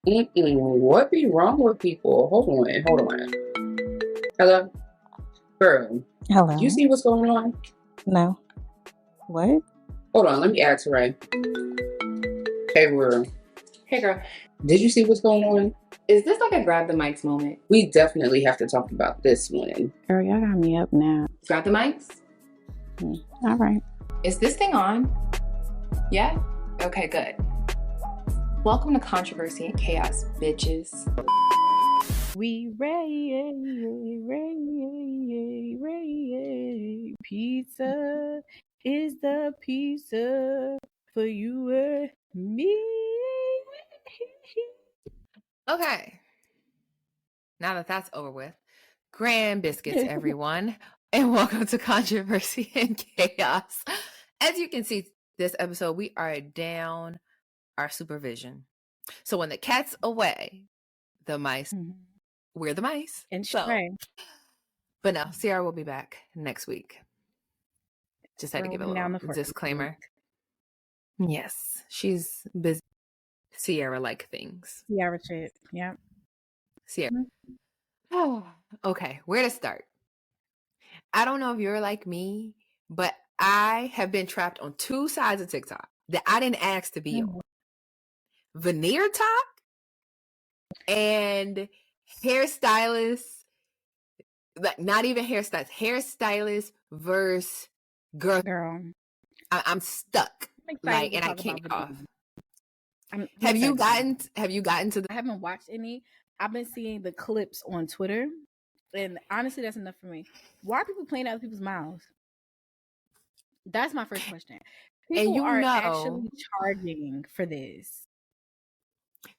What be wrong with people? Hold on. Hello, girl. Hello. You see what's going on? No. What? Hold on, let me add to Ray. Hey, girl. Hey, girl. Did you see what's going on? Is this like a grab the mics moment? We definitely have to talk about this one. Girl, y'all got me up now. Grab the mics? All right. Is this thing on? Yeah? Okay, good. Welcome to Controversy and Chaos, bitches. We ray pizza is the pizza for you and me. Okay. Now that that's over with, grand biscuits, everyone, and welcome to Controversy and Chaos. As you can see, this episode, we are down our supervision. So when the cat's away, the mice, we're the mice. And so, but no, Sierra will be back next week. Just had to give a little disclaimer. Yes, she's busy. Sierra-like things. Sierra shit, yeah. Sierra. Oh, okay, where to start? I don't know if you're like me, but I have been trapped on two sides of TikTok that I didn't ask to be on. VeneerTok and Hairstylis, like not even Hairstylis versus girl. I'm stuck. Like, and I can't get off. Have you gotten to the? I haven't watched any. I've been seeing the clips on Twitter, and honestly, that's enough for me. Why are people playing out of people's mouths? That's my first question. People and you are know, actually charging for this.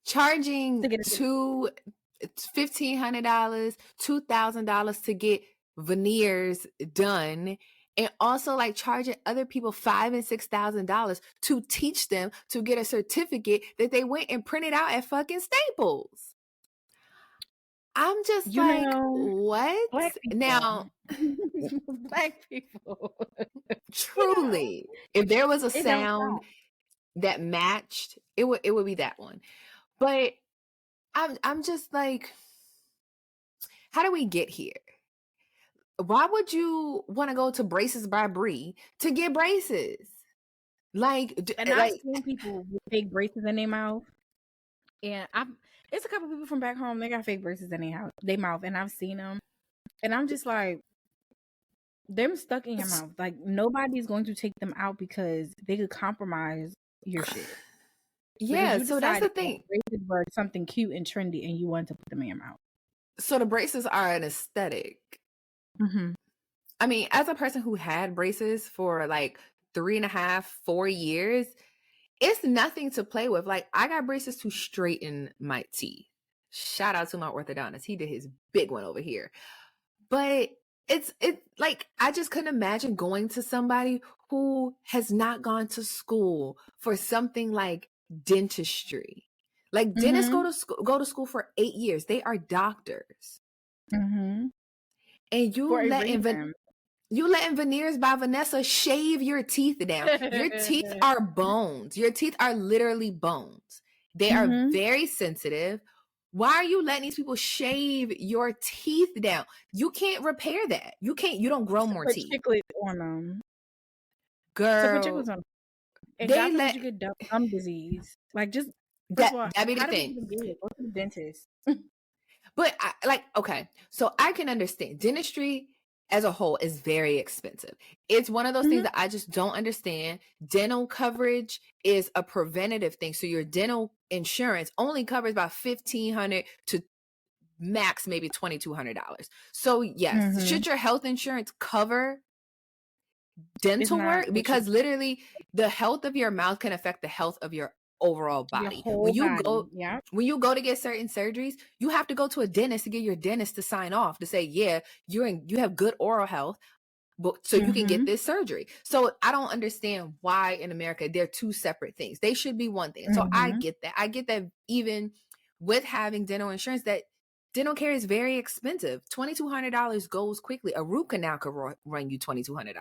Charging $1,500, $2,000 to get veneers done, and also like charging other people $5,000 and $6,000 to teach them to get a certificate that they went and printed out at fucking Staples. I'm just what? Black people. Now, Black people. Truly, if there was a sound that matched, it would be that one. But I'm just like, how do we get here? Why would you want to go to Braces by Bree to get braces? Like, and I've seen people with fake braces in their mouth, and it's a couple people from back home. They got fake braces in their mouth, and I've seen them, and I'm just like, them stuck in your mouth. Like nobody's going to take them out because they could compromise your shit. Yeah, so that's the thing. Braces were something cute and trendy, and you want to put them in your mouth. So the braces are an aesthetic. Mm-hmm. I mean, as a person who had braces for like 3.5, 4 years, it's nothing to play with. Like, I got braces to straighten my teeth. Shout out to my orthodontist. He did his big one over here. But it's like, I just couldn't imagine going to somebody who has not gone to school for something like dentistry. Like, dentists go to school for 8 years. They are doctors. Mm-hmm. And you letting Veneers by Vanessa shave your teeth down. Your teeth are bones. Your teeth are literally bones. They are very sensitive. Why are you letting these people shave your teeth down? You can't repair that. You don't grow more teeth. Chiclets on them. Girl. They let you get gum disease. Like, just that be the thing. Go to the dentist. But okay, so I can understand dentistry as a whole is very expensive. It's one of those things that I just don't understand. Dental coverage is a preventative thing. So your dental insurance only covers about $1,500 to max maybe $2,200. So yes, should your health insurance cover dental work? Because literally the health of your mouth can affect the health of your overall body. When you go to get certain surgeries, you have to go to a dentist to get your dentist to sign off to say, yeah, you have good oral health, but so you can get this surgery. So I don't understand why in America they're two separate things. They should be one thing. So I get that even with having dental insurance, that dental care is very expensive. $2,200 goes quickly. A root canal could run you $2,200,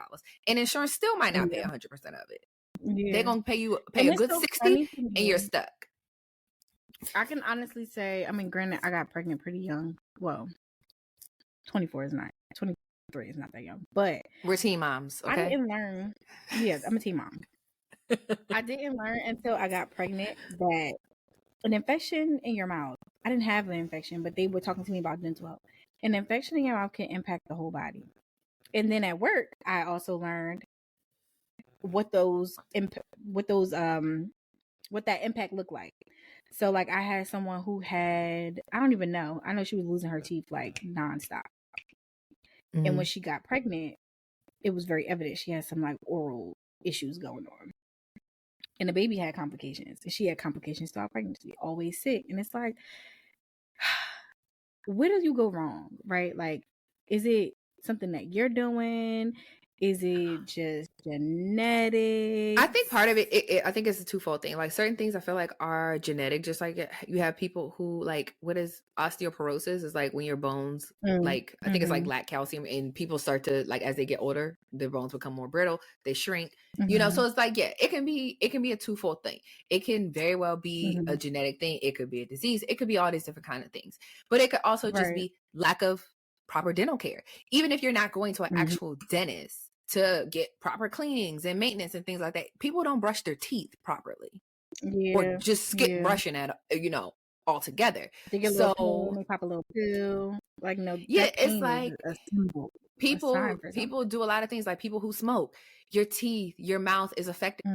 and insurance still might not pay 100% of it. Yeah. They're gonna pay a good 60, and you're stuck. I can honestly say, I mean, granted, I got pregnant pretty young. Well, 24 is not, 23 is not that young, but We're teen moms, okay? I didn't learn. Yes, I'm a teen mom. I didn't learn until I got pregnant that an infection in your mouth, I didn't have an infection, but they were talking to me about dental health. An infection in your mouth can impact the whole body. And then at work, I also learned what that impact looked like. So like I had someone who had, I don't even know. I know she was losing her teeth like nonstop. Mm-hmm. And when she got pregnant, it was very evident she had some like oral issues going on. And the baby had complications. And she had complications throughout pregnancy, always sick. And it's like, where do you go wrong? Right? Like, is it something that you're doing? Is it just genetic? I think part of it, I think it's a twofold thing. Like certain things I feel like are genetic, just like you have people who like, what is osteoporosis? Is like when your bones, like, I think it's like lack calcium, and people start to, like, as they get older, their bones become more brittle, they shrink, you know? So it's like, yeah, it can be a twofold thing. It can very well be a genetic thing. It could be a disease. It could be all these different kind of things, but it could also just be lack of proper dental care. Even if you're not going to an actual dentist to get proper cleanings and maintenance and things like that, people don't brush their teeth properly, or just skip brushing at, you know, altogether. They get a little pain, they pop a little pill, like, no, it's like a symbol, people do a lot of things. Like people who smoke, your teeth, your mouth is affected.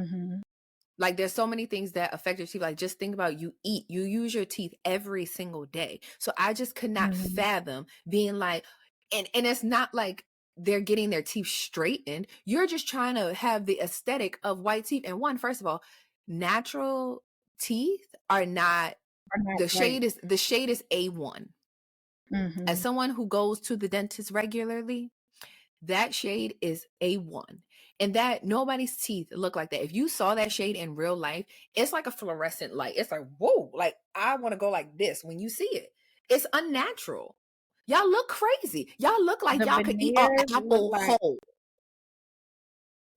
Like there's so many things that affect your teeth. Like just think about, you use your teeth every single day. So I just could not fathom being like, and it's not like they're getting their teeth straightened. You're just trying to have the aesthetic of white teeth. And first of all, natural teeth are not the shade is A1. As someone who goes to the dentist regularly, that shade is A1. And that nobody's teeth look like that. If you saw that shade in real life, it's like a fluorescent light. It's like, whoa, like I want to go like this when you see it. It's unnatural. Y'all look crazy. Y'all look like y'all could eat an apple whole.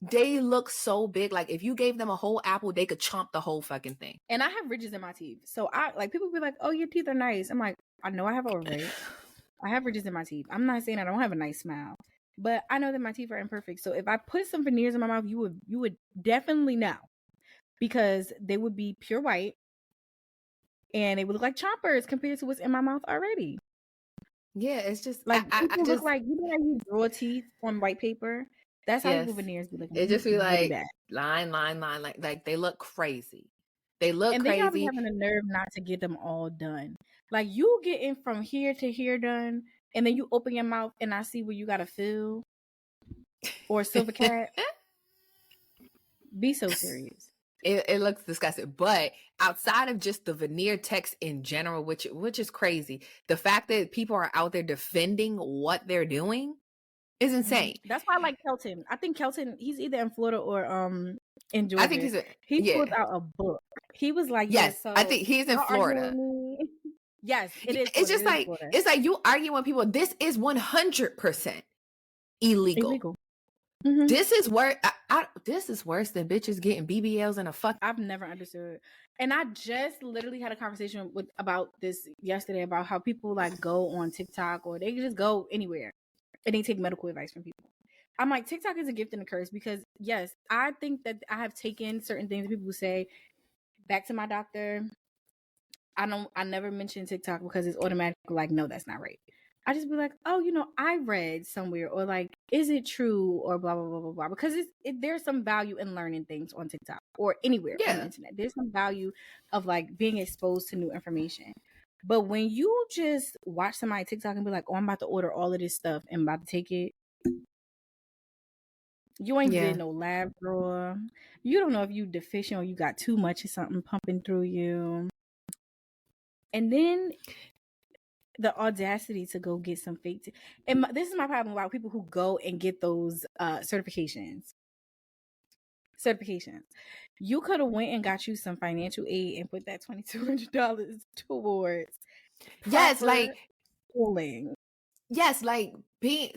They look so big. Like if you gave them a whole apple, they could chomp the whole fucking thing. And I have ridges in my teeth. So I like, people be like, oh, your teeth are nice. I'm like, I know I have overweight. I have ridges in my teeth. I'm not saying I don't have a nice smile, but I know that my teeth are imperfect. So if I put some veneers in my mouth, you would definitely know, because they would be pure white and they would look like chompers compared to what's in my mouth already. Yeah, it's just like I just look like, you know how you draw teeth on white paper? That's how people veneers be looking. It just be like line, like they look crazy. They look crazy. And they probably having the nerve not to get them all done. Like you getting from here to here done, and then you open your mouth and I see where you gotta fill or a silver cat. Be so serious. It looks disgusting. But outside of just the Veneer Techs in general, which is crazy, the fact that people are out there defending what they're doing is insane. That's why I like Kelton. I think Kelton, he's either in Florida or in Georgia. I think he put out a book. He was like, yes, so I think he's in Florida. Yes, it is. It's just like Florida. It's like you arguing with people. This is 100% illegal. This is worse. This is worse than bitches getting BBLs in a fuck. I've never understood. And I just literally had a conversation about this yesterday, about how people like go on TikTok, or they just go anywhere and they take medical advice from people. I'm like, TikTok is a gift and a curse, because yes, I think that I have taken certain things that people say back to my doctor. I never mention TikTok because it's automatic like, no, that's not right. I just be like, oh, you know, I read somewhere, or like, is it true, or blah, blah, blah, blah, blah. Because there's some value in learning things on TikTok or anywhere on the internet. There's some value of like being exposed to new information. But when you just watch somebody TikTok and be like, oh, I'm about to order all of this stuff and I'm about to take it, you ain't getting no lab drawer. You don't know if you deficient or you got too much of something pumping through you. And then the audacity to go get some fake and this is my problem about people who go and get those certifications. You could have went and got you some financial aid and put that $2,200 towards like schooling. Yes, like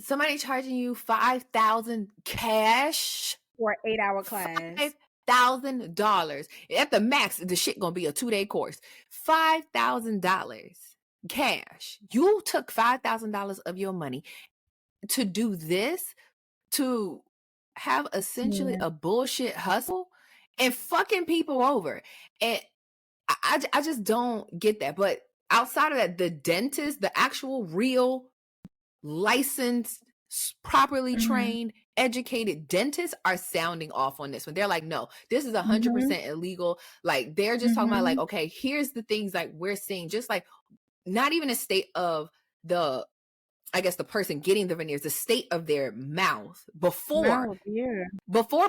somebody charging you $5,000 cash for an 8-hour class. $5,000. At the max, the shit gonna be a 2-day course. $5,000 cash. You took $5,000 of your money to do this, to have essentially a bullshit hustle and fucking people over. And I just don't get that. But outside of that, the dentist, the actual real licensed, properly trained, educated dentists are sounding off on this one. They're like, no, this is 100% illegal. Like, they're just talking about like, okay, here's the things like we're seeing, just like not even a state of the, I guess, the person getting the veneers, the state of their mouth before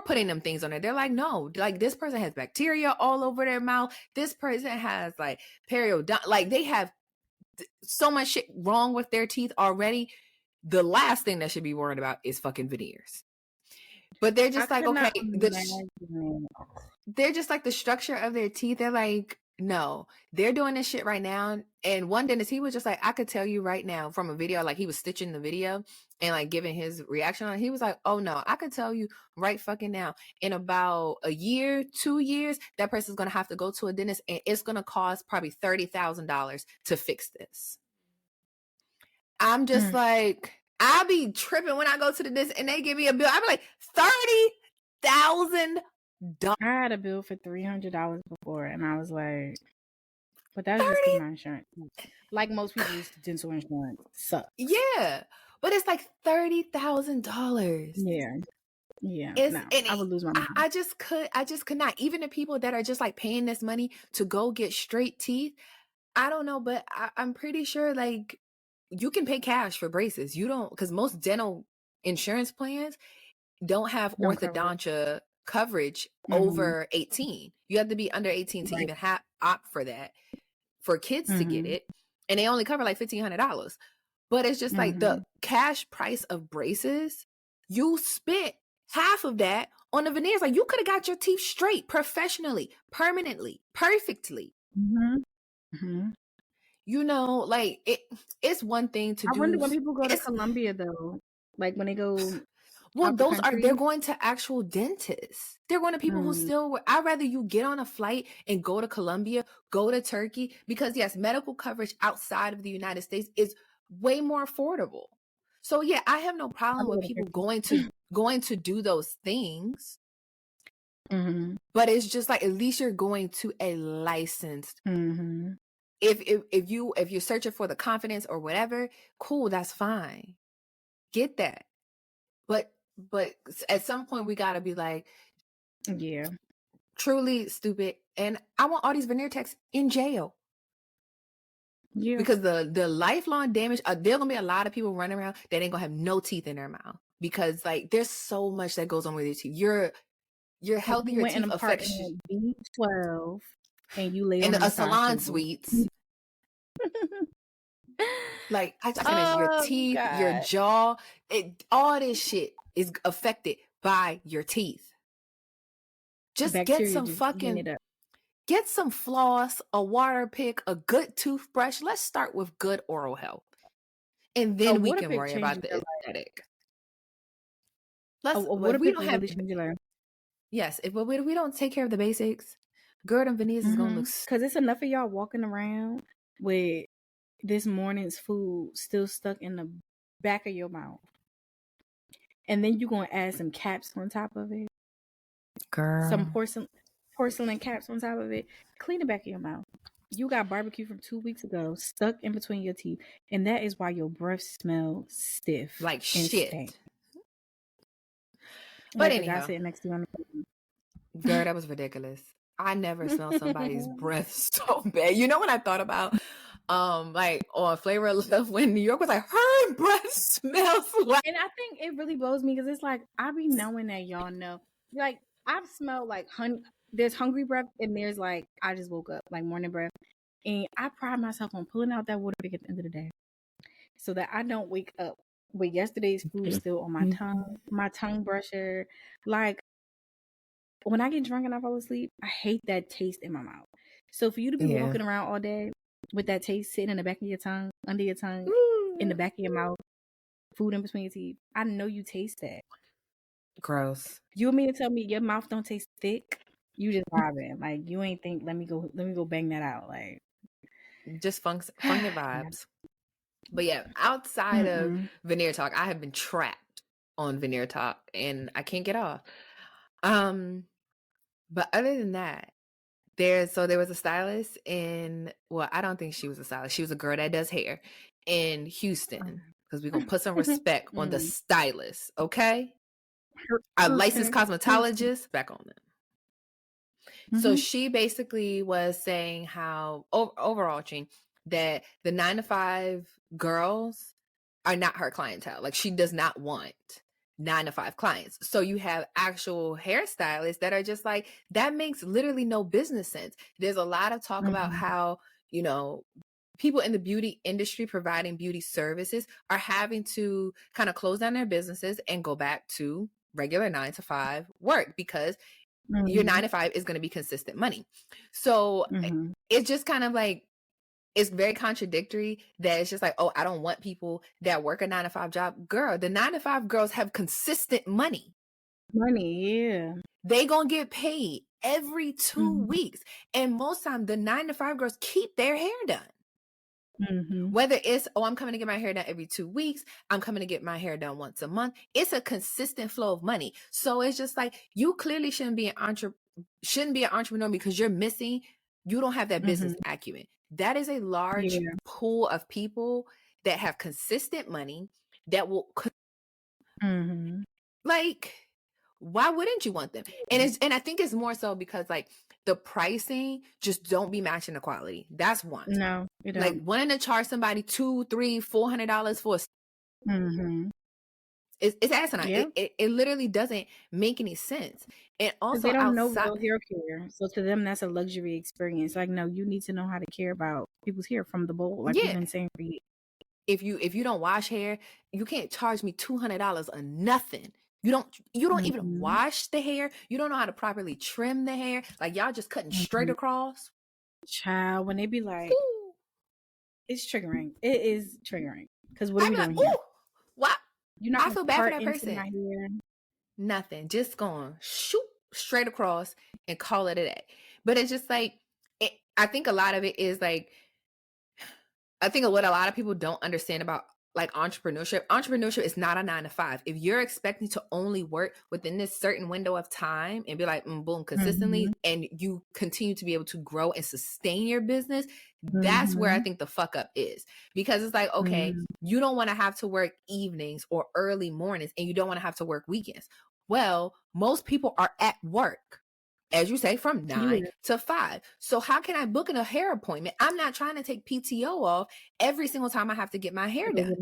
putting them things on it. They're like, no, like this person has bacteria all over their mouth. This person has like periodont, like they have so much shit wrong with their teeth already. The last thing that should be worried about is fucking veneers. But they're just like, okay, they're just like the structure of their teeth. They're like, no, they're doing this shit right now. And one dentist, he was just like, I could tell you right now from a video, like he was stitching the video and like giving his reaction on it. He was like, oh no, I could tell you right fucking now, in about a year, 2 years, that person's going to have to go to a dentist and it's going to cost probably $30,000 to fix this. I'm just like, I'll be tripping when I go to the dentist and they give me a bill. I'll be like, $30,000. I had a bill for $300 before, and I was like, but that's just 'cause my insurance. Like most people's dental insurance sucks. Yeah, but it's like $30,000. Yeah. I would lose my money. I just could not. Even the people that are just like paying this money to go get straight teeth, I don't know, but I'm pretty sure like you can pay cash for braces. You don't, because most dental insurance plans don't have orthodontia coverage over 18. You have to be under 18 to even opt for that, for kids to get it, and they only cover like $1,500. But it's just like the cash price of braces, you spent half of that on the veneers. Like you could have got your teeth straight professionally, permanently, perfectly. You know, like it's one thing to do. I wonder when people go to Colombia though, like when they go. Well, they're going to actual dentists. They're going to people who still, I'd rather you get on a flight and go to Colombia, go to Turkey, because yes, medical coverage outside of the United States is way more affordable. So yeah, I have no problem with people going to do those things. But it's just like, at least you're going to a licensed. If you're searching for the confidence or whatever, cool, that's fine. Get that. But at some point we gotta be like, truly stupid. And I want all these Veneer Techs in jail. Because the lifelong damage, there gonna be a lot of people running around that ain't gonna have no teeth in their mouth, because like there's so much that goes on with your teeth. You're healthy, your teeth affection. B12 and you lay in on a salon suites. Like I just your teeth, your jaw, all this shit is affected by your teeth. Just get some floss, a water pick, a good toothbrush. Let's start with good oral health, and then we can worry about the aesthetic. If we don't have, yes, if we don't take care of the basics, girl, and veneers is gonna look. Because it's enough of y'all walking around with this morning's food still stuck in the back of your mouth, and then you're gonna add some caps on top of it, girl. Some porcelain caps on top of it. Clean the back of your mouth. You got barbecue from 2 weeks ago stuck in between your teeth, and that is why your breath smells stiff like shit. Stank. But like anyhow, I said next to you on the phone. Girl, that was ridiculous. I never smelled somebody's breath so bad. You know what I thought about? Like on Flavor of Love, when New York was like, her breath smells like. And I think it really blows me because it's like I be knowing that y'all know. Like I've smelled like there's hungry breath and there's like I just woke up, like morning breath, and I pride myself on pulling out that water pick at the end of the day, so that I don't wake up with yesterday's food still on my tongue brusher. Like when I get drunk and I fall asleep, I hate that taste in my mouth. So for you to be walking around all day with that taste sitting in the back of your tongue, under your tongue, in the back of your mouth, food in between your teeth, I know you taste that. Gross. You want me to tell me your mouth don't taste thick? You just vibing. Like you ain't think let me go bang that out. Like Just funky vibes. But yeah, outside of VeneerTok, I have been trapped on VeneerTok and I can't get off. But other than that, there was a stylist I don't think she was a stylist. She was a girl that does hair in Houston. Because we're gonna put some respect on the stylist, okay? Our licensed cosmetologist, back on them. So she basically was saying how overarching that the 9-to-5 girls are not her clientele. Like she does not want 9-to-5 clients. So you have actual hairstylists that are just like, that makes literally no business sense. There's a lot of talk about how, people in the beauty industry providing beauty services are having to kind of close down their businesses and go back to regular 9-to-5 work because your 9-to-5 is going to be consistent money. So it's just kind of like, it's very contradictory that it's just like, oh, I don't want people that work a 9-to-5 job. Girl, the 9-to-5 girls have consistent money. Yeah. They gonna get paid every 2 weeks. And most time the 9-to-5 girls keep their hair done. Whether it's, oh, I'm coming to get my hair done every 2 weeks, I'm coming to get my hair done once a month. It's a consistent flow of money. So it's just like, you clearly shouldn't be an entrepreneur because you don't have that business acumen. That is a large pool of people that have consistent money that will like, why wouldn't you want them? And I think it's more so because like the pricing just don't be matching the quality. That's one. No, it don't. Like wanting to charge somebody $200, $300, $400 for it's asinine. Yeah. It literally doesn't make any sense. And also they don't know real hair care. So to them that's a luxury experience. Like, no, you need to know how to care about people's hair from the bowl. Like we've been saying for years. If you don't wash hair, you can't charge me $200 or nothing. You don't even wash the hair. You don't know how to properly trim the hair. Like y'all just cutting straight across. Child, when they be like, ooh, it's triggering. It is triggering. Because what are we doing here? What? I feel bad for that person. My hair. Nothing. Just going shoot straight across and call it a day. But it's just like, I think a lot of it is like, I think what a lot of people don't understand about like entrepreneurship is not a 9-to-5. If you're expecting to only work within this certain window of time and be like, boom, consistently, and you continue to be able to grow and sustain your business, that's where I think the fuck up is. Because it's like, okay, you don't want to have to work evenings or early mornings and you don't want to have to work weekends. Well, most people are at work, as you say, from 9 to 5. So how can I book in a hair appointment? I'm not trying to take PTO off every single time I have to get my hair done.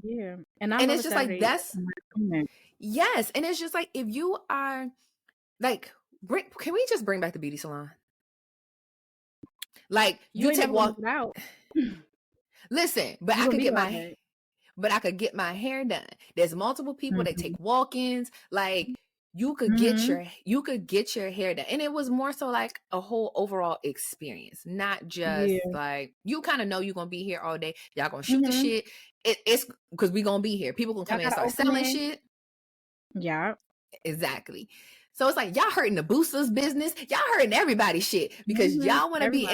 Yeah. And it's just like, that's, yes. And it's just like, if you are like, can we just bring back the beauty salon? Like you take walk out. Listen, but I could get my hair done. There's multiple people that take walk-ins. Like, you could get your hair done. And it was more so like a whole overall experience, not just like, you kind of know you're going to be here all day. Y'all going to shoot the shit. It's because we going to be here. People going to come in and start selling shit. Yeah. Exactly. So it's like, y'all hurting the boosters business. Y'all hurting everybody's shit because y'all want to be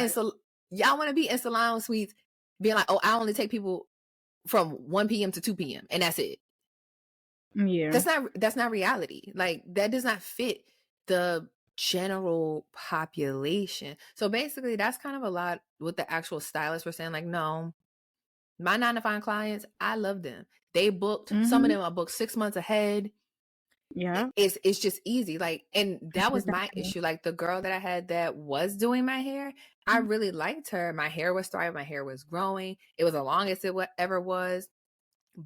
in salon suites being like, oh, I only take people from 1 p.m. to 2 p.m. and that's it. Yeah. That's not reality. Like, that does not fit the general population. So basically that's kind of a lot what the actual stylists were saying. Like, no, my 9-to-5 clients, I love them. They booked, some of them are booked 6 months ahead. Yeah. It's just easy. Like, and that was my issue. Like the girl that I had that was doing my hair, I really liked her. My hair was thriving. My hair was growing. It was the longest it ever was.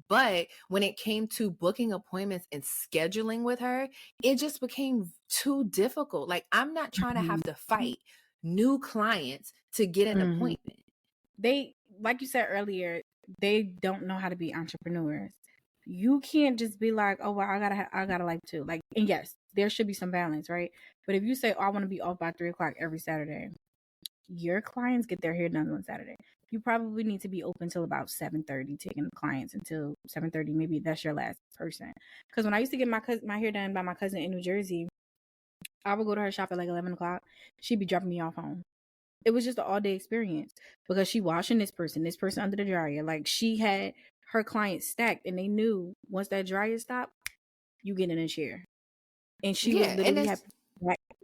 But when it came to booking appointments and scheduling with her, it just became too difficult. Like, I'm not trying to have to fight new clients to get an appointment. They, like you said earlier, they don't know how to be entrepreneurs. You can't just be like, oh, well, I gotta like to like, and yes, there should be some balance, right? But if you say, oh, I want to be off by 3:00 every Saturday, your clients get their hair done on Saturday. You probably need to be open till about 7:30, taking clients until 7:30. Maybe that's your last person. Because when I used to get my hair done by my cousin in New Jersey, I would go to her shop at like 11 o'clock. She'd be dropping me off home. It was just an all day experience because she washing this person under the dryer. Like she had her clients stacked and they knew once that dryer stopped, you get in a chair. And she would literally have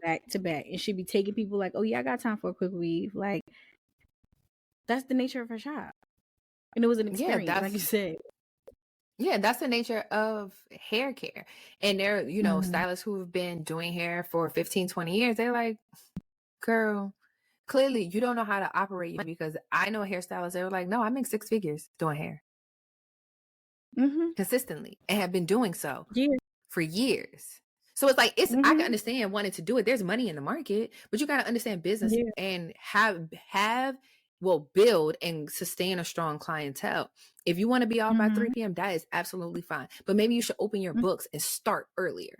back to back. And she'd be taking people like, oh yeah, I got time for a quick weave. Like that's the nature of her shop. And it was an experience, like you said. Yeah, that's the nature of hair care. And there, you know, stylists who have been doing hair for 15, 20 years, they're like, girl, clearly you don't know how to operate, because I know hairstylists, they were like, no, I make 6 figures doing hair consistently and have been doing so for years. So it's like, I can understand wanting to do it. There's money in the market, but you got to understand business and build and sustain a strong clientele. If you want to be off by 3 p.m., that is absolutely fine. But maybe you should open your books and start earlier.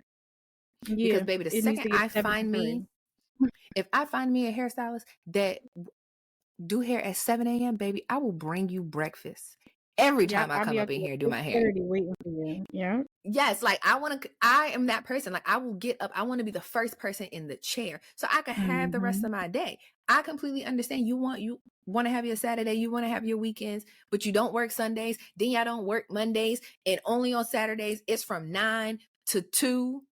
Because baby, the second I find me, if I find me a hairstylist that do hair at 7 a.m., baby, I will bring you breakfast every time I come up in here and do my hair. Waiting for you. Yeah. Yes, like I am that person. Like I will get up. I want to be the first person in the chair so I can have the rest of my day. I completely understand. You want to have your Saturday, you want to have your weekends, but you don't work Sundays. Then y'all don't work Mondays, and only on Saturdays it's from 9 to 2.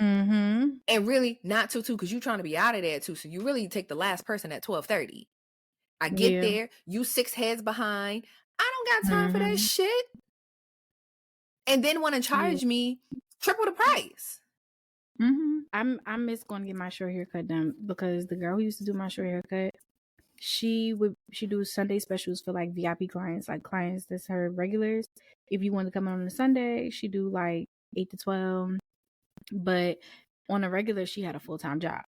And really not 2 because you're trying to be out of there at 2. So you really take the last person at 12:30. I get there, you 6 heads behind. I don't got time for that shit. And then want to charge me triple the price. I miss going to get my short haircut done because the girl who used to do my short haircut, she do Sunday specials for like VIP clients, like clients that's her regulars. If you want to come on a Sunday, she do like 8 to 12. But on a regular, she had a full-time job.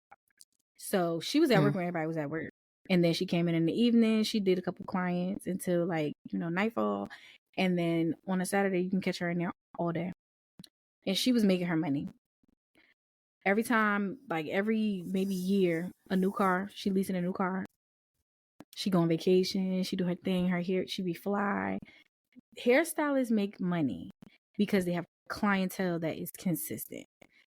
So she was at work when everybody was at work. And then she came in the evening. She did a couple clients until like, nightfall. And then on a Saturday, you can catch her in there all day. And she was making her money. Every time, like every maybe year, a new car. She leasing a new car. She go on vacation. She do her thing. Her hair, she be fly. Hairstylists make money because they have clientele that is consistent.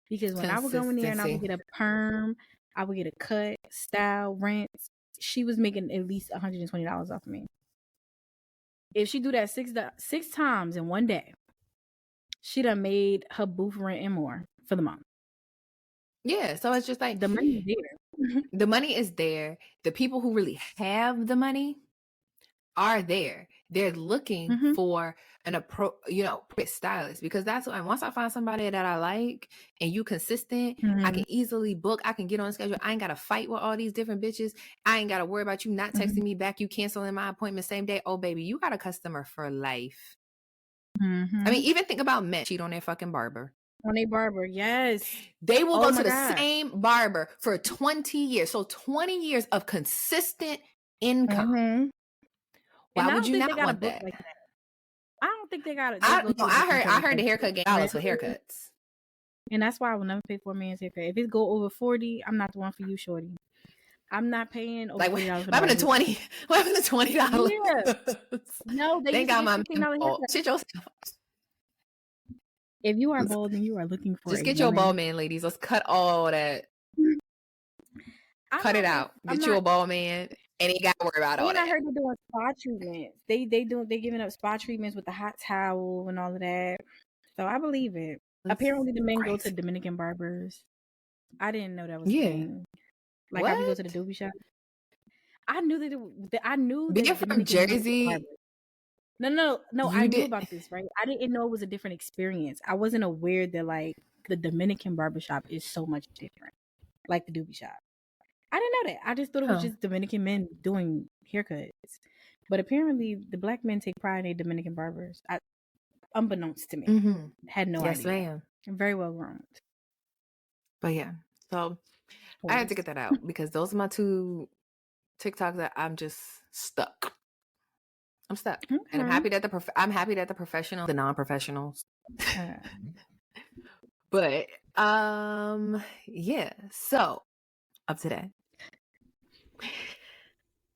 Because when I would go in there and I would get a perm, I would get a cut, style, rinse, she was making at least $120 off of me. If she do that six times in one day, she done made her booth rent and more for the month. Yeah, so it's just like the money is there. The money is there. The people who really have the money are there. They're looking for an stylist, because that's what, once I find somebody that I like and you consistent, I can easily book. I can get on schedule. I ain't got to fight with all these different bitches. I ain't got to worry about you not texting me back, you canceling my appointment same day. Oh, baby, you got a customer for life. I mean, even think about men cheat on their fucking barber. On a barber, yes. They will go to the same barber for 20 years. So 20 years of consistent income. Why would you not want that? Like that? I don't think they got it. I heard the haircut game dollars for haircuts. And that's why I will never pay for a man's haircut. If it go over 40, I'm not the one for you, shorty. I'm not paying over $40 for what happened to 20? What happened to $20? Yeah. No, they got my shit yourself. If you are bald and you are looking for just get your bald man, ladies. Let's cut all that. Cut it out. Get you a bald man. And he got to worry about all that. I heard they're doing spa treatments. They giving up spa treatments with the hot towel and all of that. So I believe it. Apparently the men go to Dominican barbers. I didn't know that was a thing. Like I could go to the doobie shop. I knew that. I knew. Being from Jersey. No. I knew about this, right? I didn't know it was a different experience. I wasn't aware that like the Dominican barbershop is so much different, like the doobie shop. I didn't know that. I just thought it was just Dominican men doing haircuts. But apparently the black men take pride in their Dominican barbers. Unbeknownst to me. Had no idea. Yes, ma'am. Very well groomed. But yeah. So I had to get that out because those are my 2 TikToks that I'm just stuck. I'm stuck. And I'm happy that the professionals, the non-professionals. But yeah. So up to that.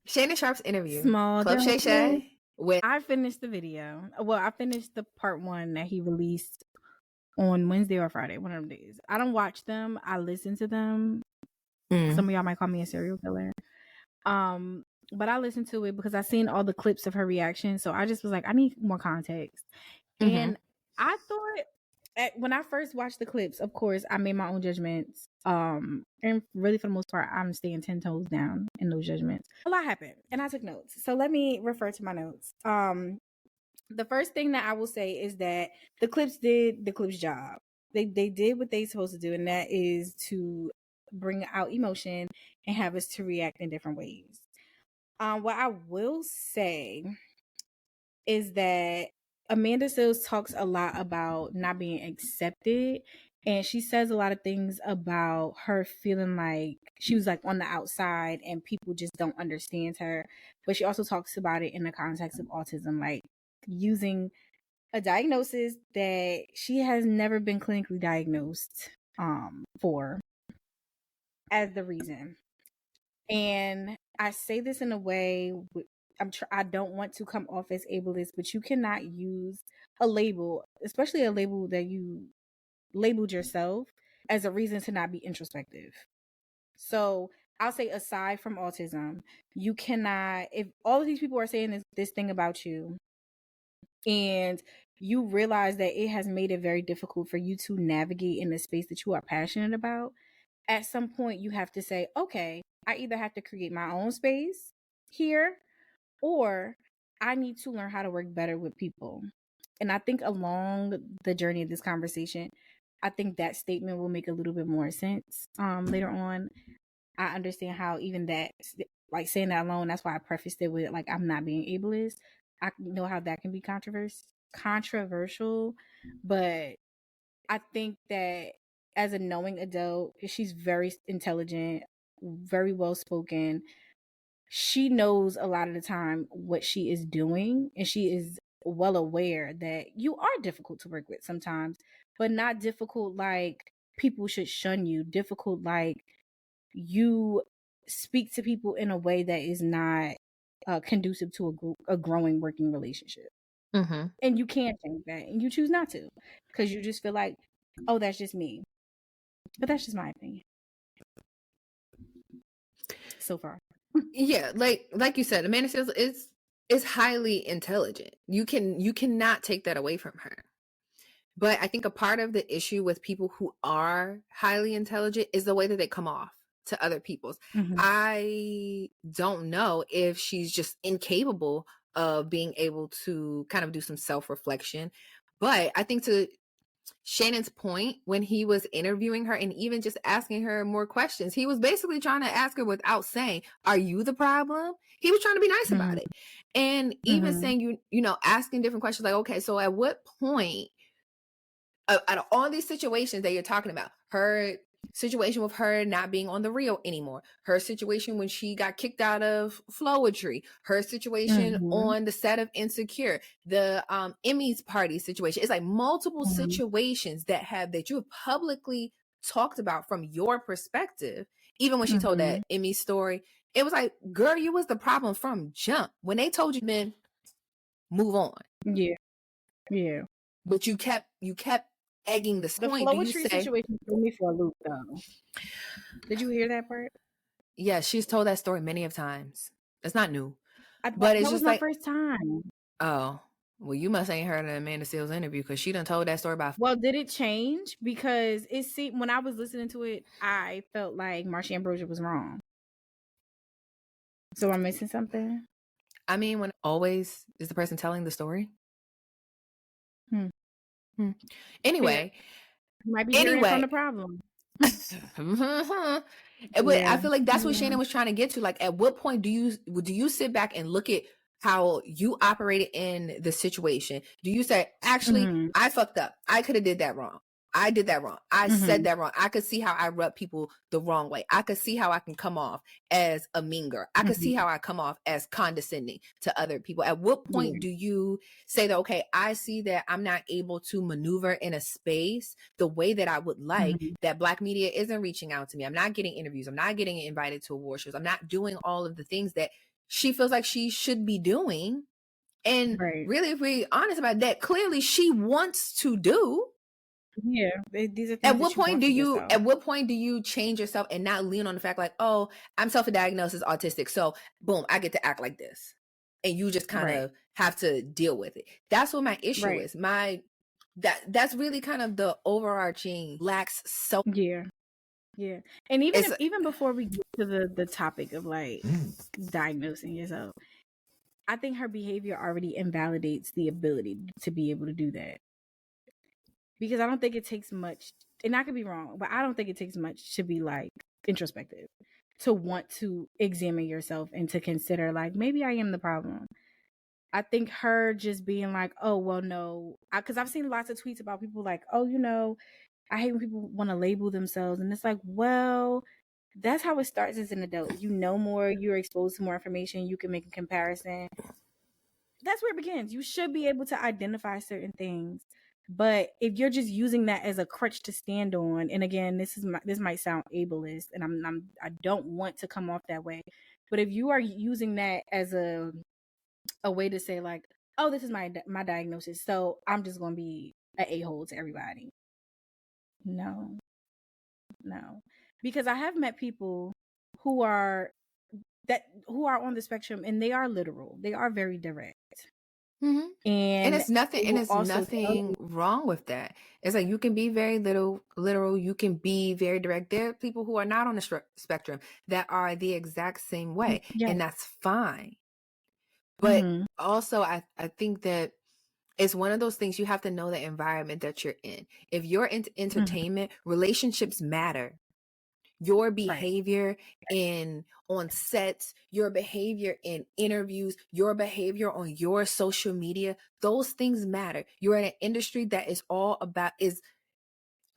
Shannon Sharp's interview. Club Shay Shay. I finished the video. Well, I finished the part 1 that he released on Wednesday or Friday, one of them days. I don't watch them. I listen to them. Mm. Some of y'all might call me a serial killer. But I listened to it because I seen all the clips of her reaction. So I just was like, I need more context. Mm-hmm. And I thought when I first watched the clips, of course, I made my own judgments. And really, for the most part, I'm staying 10 toes down in those judgments. A lot happened, and I took notes. So let me refer to my notes. The first thing that I will say is that the clips did the clips' job. They did what they supposed to do, and that is to bring out emotion and have us to react in different ways. What I will say is that Amanda Seales talks a lot about not being accepted, and she says a lot of things about her feeling like she was like on the outside and people just don't understand her. But she also talks about it in the context of autism, like using a diagnosis that she has never been clinically diagnosed for as the reason. And I say this in a way, I don't want to come off as ableist, but you cannot use a label, especially a label that you labeled yourself, as a reason to not be introspective. So I'll say, aside from autism, you cannot, if all of these people are saying this thing about you, and you realize that it has made it very difficult for you to navigate in the space that you are passionate about, at some point you have to say, okay, I either have to create my own space here, or I need to learn how to work better with people. And I think along the journey of this conversation, I think that statement will make a little bit more sense later on. I understand how even that, like saying that alone, that's why I prefaced it with like, I'm not being ableist. I know how that can be controversial, but I think that as a knowing adult, she's very intelligent, very well spoken. She knows a lot of the time what she is doing, and she is well aware that you are difficult to work with sometimes, but not difficult like people should shun you, difficult like you speak to people in a way that is not conducive to a growing working relationship. Mm-hmm. And you can't change that, and you choose not to, because you just feel like, oh, that's just me. But that's just my opinion so far. Yeah, like you said, Amanda Seales is highly intelligent. You cannot take that away from her. But I think a part of the issue with people who are highly intelligent is the way that they come off to other people's. Mm-hmm. I don't know if she's just incapable of being able to kind of do some self-reflection. But I think, to Shannon's point, when he was interviewing her and even just asking her more questions, he was basically trying to ask her without saying, are you the problem? He was trying to be nice about it. And even saying, you know, asking different questions like, okay, so at what point, out of all these situations that you're talking about, her situation with her not being on the reel anymore, her situation when she got kicked out of Flowetry, her situation on the set of Insecure, the Emmys party situation, it's like multiple situations that you have publicly talked about from your perspective. Even when she told that Emmy story, it was like, girl, you was the problem from jump. When they told you, then move on. Yeah. But you kept egging the point. The Flowetry situation threw me for a loop, though. Did you hear that part? Yeah, she's told that story many of times. It's not new, but it's just my first time. Oh, well, you must ain't heard of Amanda Seales' interview, because she done told that story about. Well, did it change? Because it seemed, when I was listening to it, I felt like Marsha Ambrosius was wrong. So I'm missing something. I mean, when always is the person telling the story. Anyway, you might be hearing from the problem. But I feel like that's what Shannon was trying to get to. Like, at what point do you sit back and look at how you operated in the situation? Do you say, actually, I fucked up, I could have did that wrong, I did that wrong, I said that wrong, I could see how I rub people the wrong way, I could see how I can come off as a mean girl, I could see how I come off as condescending to other people? At what point do you say that, okay, I see that I'm not able to maneuver in a space the way that I would like, that Black media isn't reaching out to me, I'm not getting interviews, I'm not getting invited to award shows, I'm not doing all of the things that she feels like she should be doing? And really, if we're honest about that, clearly she wants to do. Yeah, these are things At that what you point want do for you yourself. at what point do you change yourself and not lean on the fact like, oh, I'm self-diagnosed as autistic, so boom, I get to act like this, and you just kind Right. of have to deal with it. That's what my issue Right. is. That's really kind of the overarching lacks self. Yeah. Yeah. And It's even before we get to the topic of like diagnosing yourself, I think her behavior already invalidates the ability to be able to do that. Because I don't think it takes much, and I could be wrong, but I don't think it takes much to be like introspective, to want to examine yourself and to consider like maybe I am the problem. I think her just being like, oh, well, no, because I've seen lots of tweets about people like, oh, I hate when people want to label themselves. And it's like, well, that's how it starts as an adult. You know more, you're exposed to more information, you can make a comparison. That's where it begins. You should be able to identify certain things. But if you're just using that as a crutch to stand on, and again, this might sound ableist, and I don't want to come off that way. But if you are using that as a way to say like, oh, this is my diagnosis, so I'm just going to be an a-hole to everybody. No, because I have met people who are on the spectrum, and they are literal. They are very direct. Mhm. And it's nothing wrong with that. It's like you can be very literal, you can be very direct. There are people who are not on the spectrum that are the exact same way, and that's fine. But also, I think that it's one of those things, you have to know the environment that you're in. If you're into entertainment, relationships matter. Your behavior on sets, your behavior in interviews, your behavior on your social media, those things matter. You're in an industry that is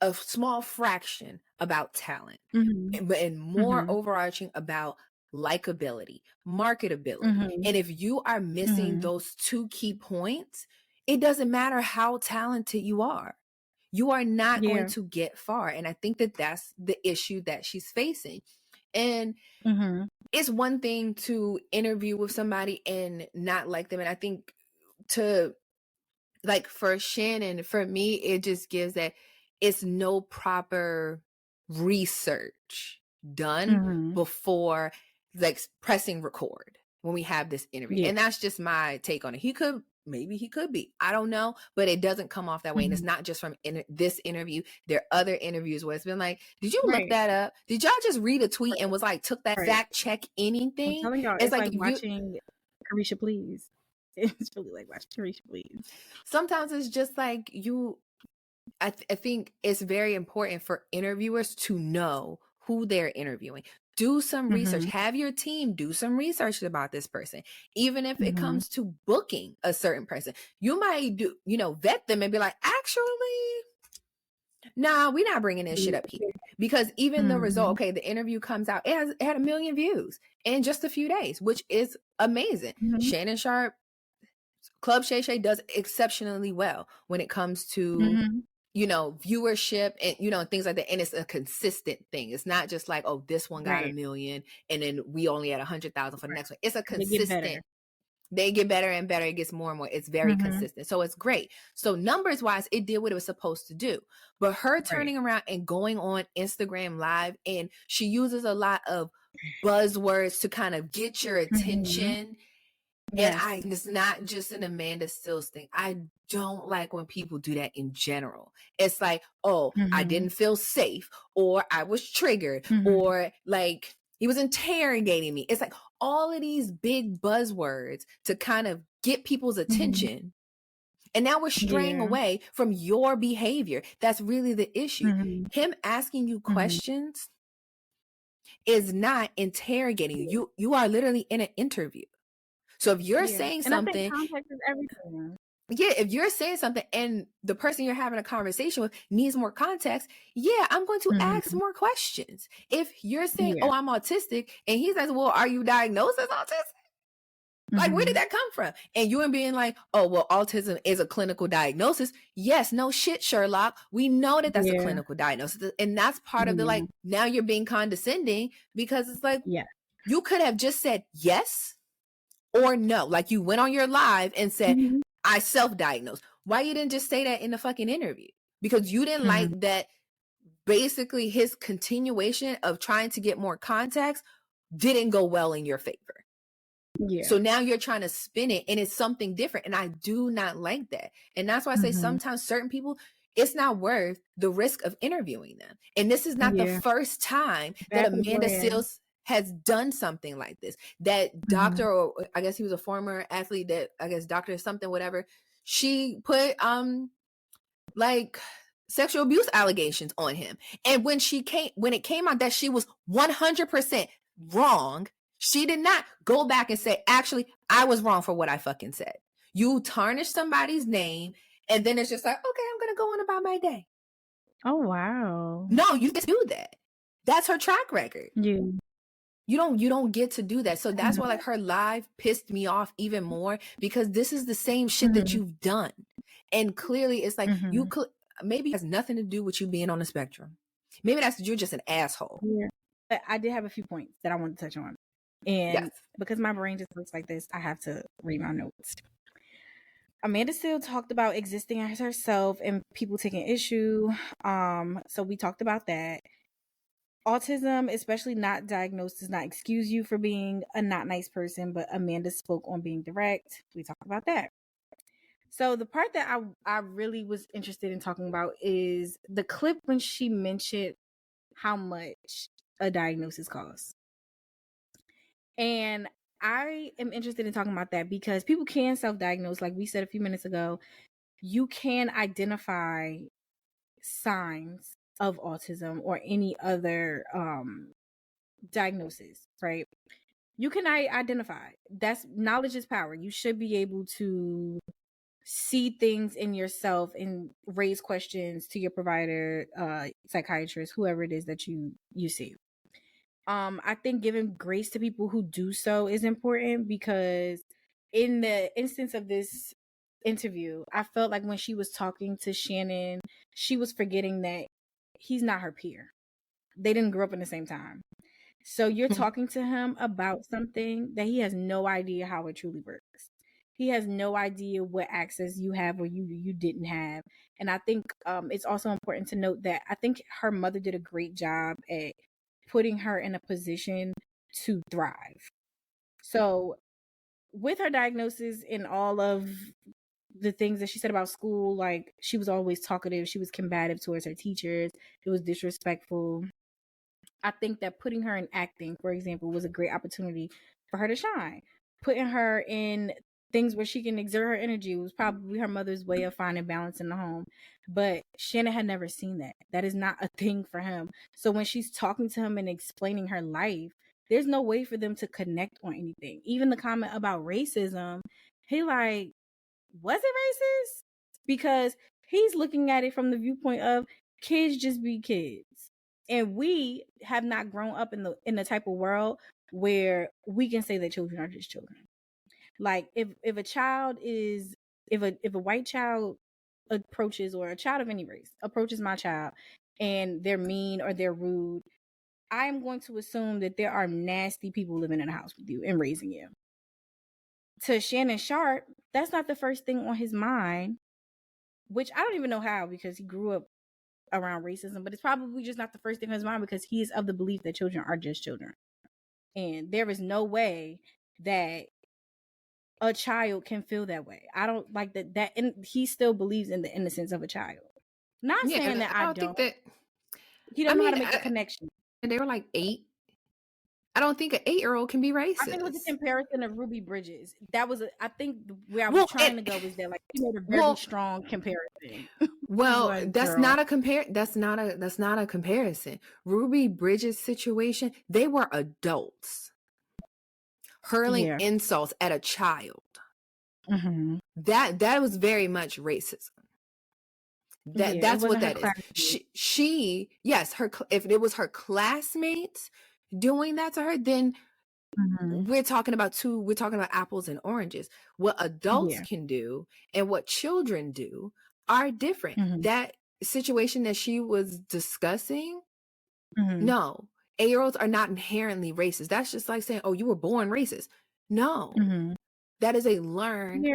a small fraction about talent, and more overarching about likability, marketability. And if you are missing those two key points, it doesn't matter how talented you are. You are not going to get far. And I think that that's the issue that she's facing. And it's one thing to interview with somebody and not like them. And I think for Shannon, for me, it just gives that it's no proper research done before like pressing record when we have this interview. And that's just my take on it. Maybe he could be, I don't know, but it doesn't come off that way. And it's not just from this interview. There are other interviews where it's been like, did you look that up? Did y'all just read a tweet and was like, took that fact check anything? I'm telling y'all, it's like watching Carisha Please. It's really like watching Carisha Please. Sometimes it's just like I think it's very important for interviewers to know who they're interviewing. Do some research. Have your team do some research about this person. Even if it comes to booking a certain person, you might vet them and be like, actually, nah, we're not bringing this shit up here. Because even the result, okay, the interview comes out, it had 1 million views in just a few days, which is amazing. Shannon Sharp, Club Shay Shay does exceptionally well when it comes to viewership and things like that. And it's a consistent thing. It's not just like, oh, this one got 1 million and then we only had 100,000 for the next one. It's a consistent. They get better and better. It gets more and more. It's very consistent. So it's great. So numbers wise, it did what it was supposed to do. But her turning around and going on Instagram Live, and she uses a lot of buzzwords to kind of get your attention. And it's not just an Amanda Stills thing. I don't like when people do that in general. It's like, oh, I didn't feel safe, or I was triggered, or like he was interrogating me. It's like all of these big buzzwords to kind of get people's attention. And now we're straying away from your behavior. That's really the issue. Him asking you questions is not interrogating you. You are literally in an interview. So if you're saying something, and I think context is everything. If you're saying something and the person you're having a conversation with needs more context, I'm going to ask more questions. If you're saying, oh, I'm autistic, and he says, well, are you diagnosed as autistic? Like, where did that come from? And you being like, oh, well, autism is a clinical diagnosis. Yes, no shit, Sherlock. We know that that's a clinical diagnosis. And that's part of the, like, now you're being condescending, because it's like, you could have just said yes or no. Like, you went on your live and said, I self-diagnosed. Why you didn't just say that in the fucking interview? because you didn't Mhm. like that. Basically, his continuation of trying to get more context didn't go well in your favor. Yeah. So now you're trying to spin it and it's something different. And I do not like that. And that's why I say Mhm. sometimes certain people, it's not worth the risk of interviewing them. And this is not the Yeah. first time that Back Amanda when. Seals has done something like this. That Mhm. doctor, or I guess he was a former athlete, that I guess doctor or something, whatever, she put like sexual abuse allegations on him. And when it came out that she was 100% wrong, she did not go back and say, actually, I was wrong for what I fucking said. You tarnish somebody's name, and then it's just like, okay, I'm gonna go on about my day. Oh wow. No, you just do that. That's her track record. Yeah. You don't get to do that. So that's why like her live pissed me off even more, because this is the same shit that Mhm. you've done. And clearly it's like you Mhm. could, maybe it has nothing to do with you being on the spectrum. Maybe you're just an asshole. Yeah. But I did have a few points that I wanted to touch on. And Yes. because my brain just looks like this, I have to read my notes. Amanda Seales talked about existing as herself and people taking issue. So we talked about that. Autism, especially not diagnosed, does not excuse you for being a not nice person, but Amanda spoke on being direct. We talked about that. So the part that I really was interested in talking about is the clip when she mentioned how much a diagnosis costs. And I am interested in talking about that because people can self-diagnose. Like we said a few minutes ago, you can identify signs of autism or any other diagnosis, right? You can identify. That's knowledge is power. You should be able to see things in yourself and raise questions to your provider, psychiatrist, whoever it is that you see. I think giving grace to people who do so is important, because in the instance of this interview, I felt like when she was talking to Shannon, she was forgetting that he's not her peer. They didn't grow up in the same time. So you're talking to him about something that he has no idea how it truly works. He has no idea what access you have or you didn't have. And I think it's also important to note that I think her mother did a great job at putting her in a position to thrive. So with her diagnosis and all of the things that she said about school, like she was always talkative, she was combative towards her teachers, it was disrespectful. I think that putting her in acting, for example, was a great opportunity for her to shine. Putting her in things where she can exert her energy was probably her mother's way of finding balance in the home. But Shannon had never seen that. That is not a thing for him. So when she's talking to him and explaining her life, there's no way for them to connect on anything. Even the comment about racism, he like, was it racist? Because he's looking at it from the viewpoint of kids just be kids. And we have not grown up in the type of world where we can say that children are just children. Like if a child is if a white child approaches, or a child of any race approaches my child, and they're mean or they're rude, I am going to assume that there are nasty people living in a house with you and raising you. To Shannon Sharp, that's not the first thing on his mind, which I don't even know how, because he grew up around racism, but it's probably just not the first thing on his mind because he is of the belief that children are just children. And there is no way that a child can feel that way. I don't like that and he still believes in the innocence of a child. Not Yeah, saying and that I I don't think don't. that. He I doesn't know how mean, to make the connection. they were like 8. I don't think an 8-year-old can be I think it was a racist. comparison of Ruby Bridges. That was I think where I was trying to go was that like he made a very strong comparison. Well, Like, that's girl. not a comparison. Ruby Bridges' situation, they were adults hurling insults at a child. Mm-hmm. That was very much racism. That's what that is. She yes, if it was her classmates doing that to her, then we're talking about apples and oranges. What adults can do and what children do are different. Mm-hmm. That situation that she was discussing, no, 8-year-olds are not inherently racist. That's just like saying, oh, you were born racist. No, that is a learned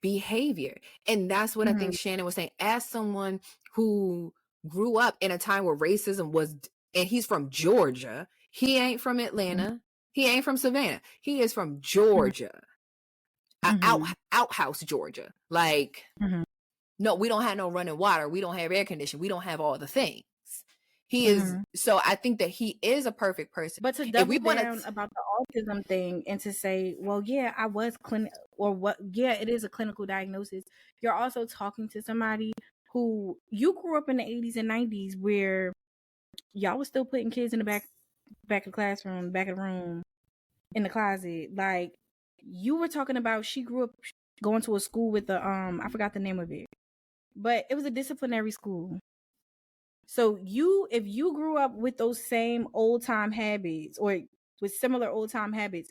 behavior. And that's what I think Shannon was saying. As someone who grew up in a time where racism was, and he's from Georgia, he ain't from Atlanta, he ain't from Savannah, he is from Georgia, outhouse Georgia. Like, no, we don't have no running water, we don't have air conditioning, we don't have all the things. He is, so I think that he is a perfect person. But to double down about the autism thing and to say, well, yeah, I was it is a clinical diagnosis. You're also talking to somebody who you grew up in the 80s and 90s where y'all was still putting kids in the back of the classroom, back of the room, in the closet. Like, you were talking about, she grew up going to a school with the, I forgot the name of it, but it was a disciplinary school. So if you grew up with those same old time habits or with similar old time habits,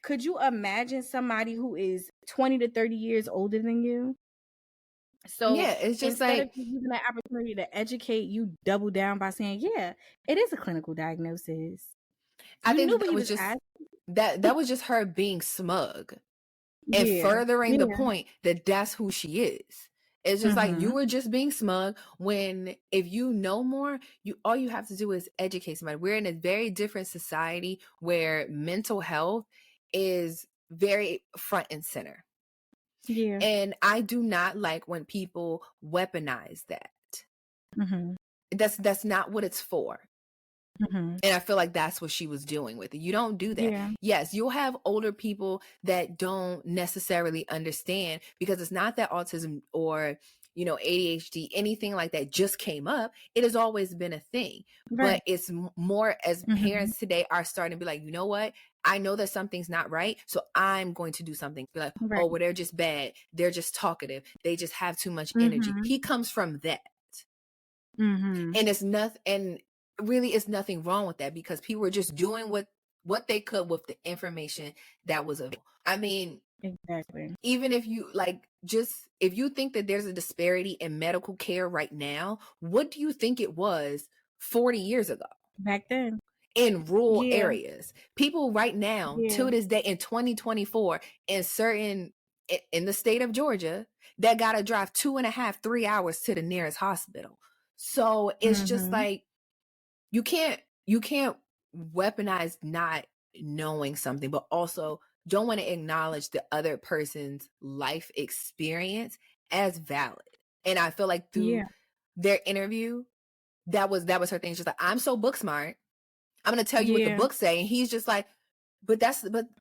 could you imagine somebody who is 20 to 30 years older than you? So yeah, it's just instead like of using that opportunity to educate, you double down by saying, yeah, it is a clinical diagnosis. I think that was just that was just her being smug and furthering the point that that's who she is. It's just like, you were just being smug, when if you know more, all you have to do is educate somebody. We're in a very different society where mental health is very front and center. Yeah. And I do not like when people weaponize that. That's not what it's for. And I feel like that's what she was doing with it. You don't do that. Yeah. Yes, you'll have older people that don't necessarily understand, because it's not that autism or, ADHD, anything like that just came up. It has always been a thing. Right. But it's more as parents today are starting to be like, you know what? I know that something's not right, so I'm going to do something. Be like, oh, well, they're just bad. They're just talkative. They just have too much energy. He comes from that. And it's nothing. And really, it's nothing wrong with that, because people were just doing what they could with the information that was available. I mean, exactly. Even if you if you think that there's a disparity in medical care right now, what do you think it was 40 years ago? Back then. In rural areas, people right now, to this day in 2024, in the state of Georgia, that got to drive 2.5-3 hours to the nearest hospital. So it's just like, you can't weaponize not knowing something, but also don't want to acknowledge the other person's life experience as valid. And I feel like through their interview, that was her thing. She's like, I'm so book smart, I'm going to tell you what the books say. And he's just like, but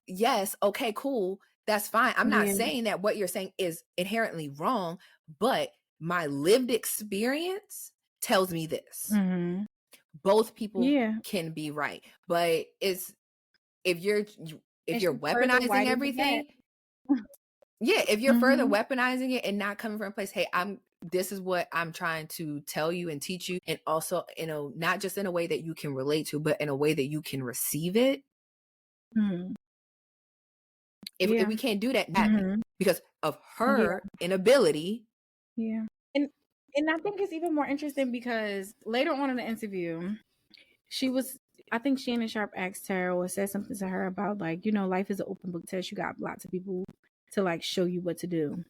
yes, okay, cool, that's fine. I'm not saying that what you're saying is inherently wrong, but my lived experience tells me this. Both people can be right, but if you're weaponizing everything, if you're further weaponizing it and not coming from a place, hey, this is what I'm trying to tell you and teach you, and also, not just in a way that you can relate to, but in a way that you can receive it. If we can't do that because of her inability. And I think it's even more interesting because later on in the interview, I think Shannon Sharp asked her or said something to her about, like, life is an open book test. You got lots of people to, like, show you what to do.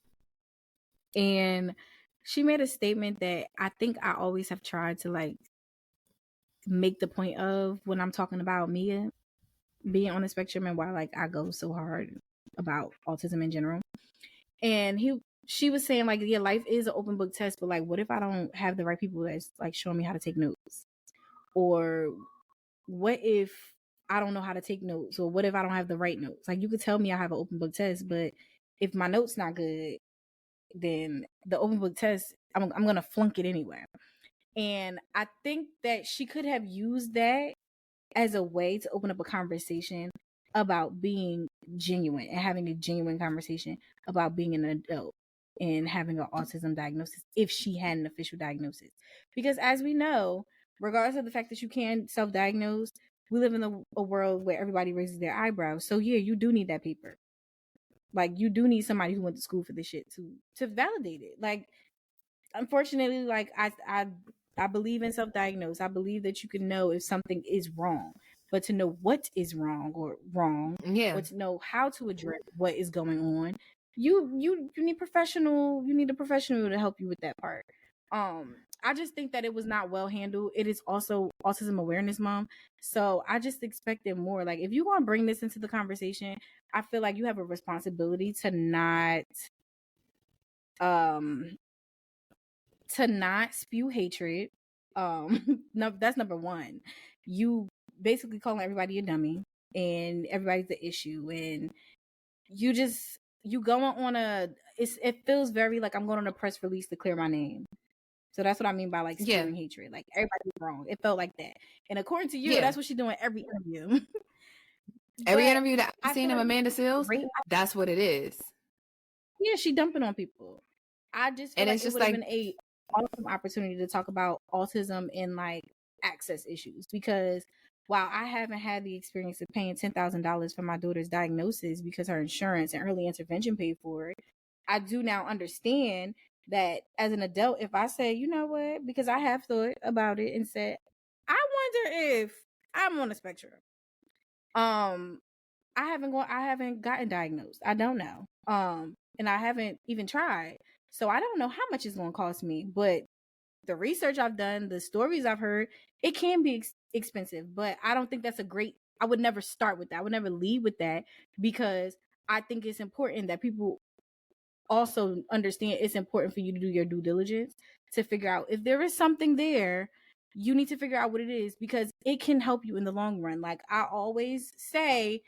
And she made a statement that I think I always have tried to, like, make the point of when I'm talking about Mia being on the spectrum and why, like, I go so hard about autism in general. And she was saying, like, yeah, life is an open book test, but, like, what if I don't have the right people that's, like, showing me how to take notes? Or what if I don't know how to take notes? Or what if I don't have the right notes? Like, you could tell me I have an open book test, but if my notes not good, then the open book test, I'm going to flunk it anyway. And I think that she could have used that as a way to open up a conversation about being genuine and having a genuine conversation about being an adult and having an autism diagnosis if she had an official diagnosis. Because as we know, regardless of the fact that you can self-diagnose, we live in a world where everybody raises their eyebrows. So yeah, you do need that paper. Like, you do need somebody who went to school for this shit to validate it. Like, unfortunately, like, I believe in self-diagnose. I believe that you can know if something is wrong, but to know what is wrong or to know how to address what is going on, you need professional. You need a professional to help you with that part. I just think that it was not well handled. It is also Autism Awareness Month, so I just expected more. Like, if you want to bring this into the conversation, I feel like you have a responsibility um to not spew hatred. No, that's number one. You basically calling everybody a dummy and everybody's the issue, and you going on it feels very like I'm going on a press release to clear my name. So that's what I mean by like Yeah. spewing hatred. Like, everybody's wrong. It felt like that. And according to you, Yeah. that's what she's doing every interview. Every But interview that I've I seen feel of like Amanda Seales, great. that's what it is. Yeah, she dumping on people. I just feel And like it's it just would have like, been a awesome opportunity to talk about autism and like access issues, because while I haven't had the experience of paying $10,000 for my daughter's diagnosis because her insurance and early intervention paid for it, I do now understand that as an adult, if I say, you know what, because I have thought about it and said, I wonder if I'm on the spectrum. I haven't gotten diagnosed. I don't know. And I haven't even tried. So I don't know how much it's going to cost me, but the research I've done, the stories I've heard, it can be expensive, but I don't think that's I would never start with that. I would never lead with that, because I think it's important that people also understand it's important for you to do your due diligence to figure out if there is something there. You need to figure out what it is, because it can help you in the long run. Like I always say,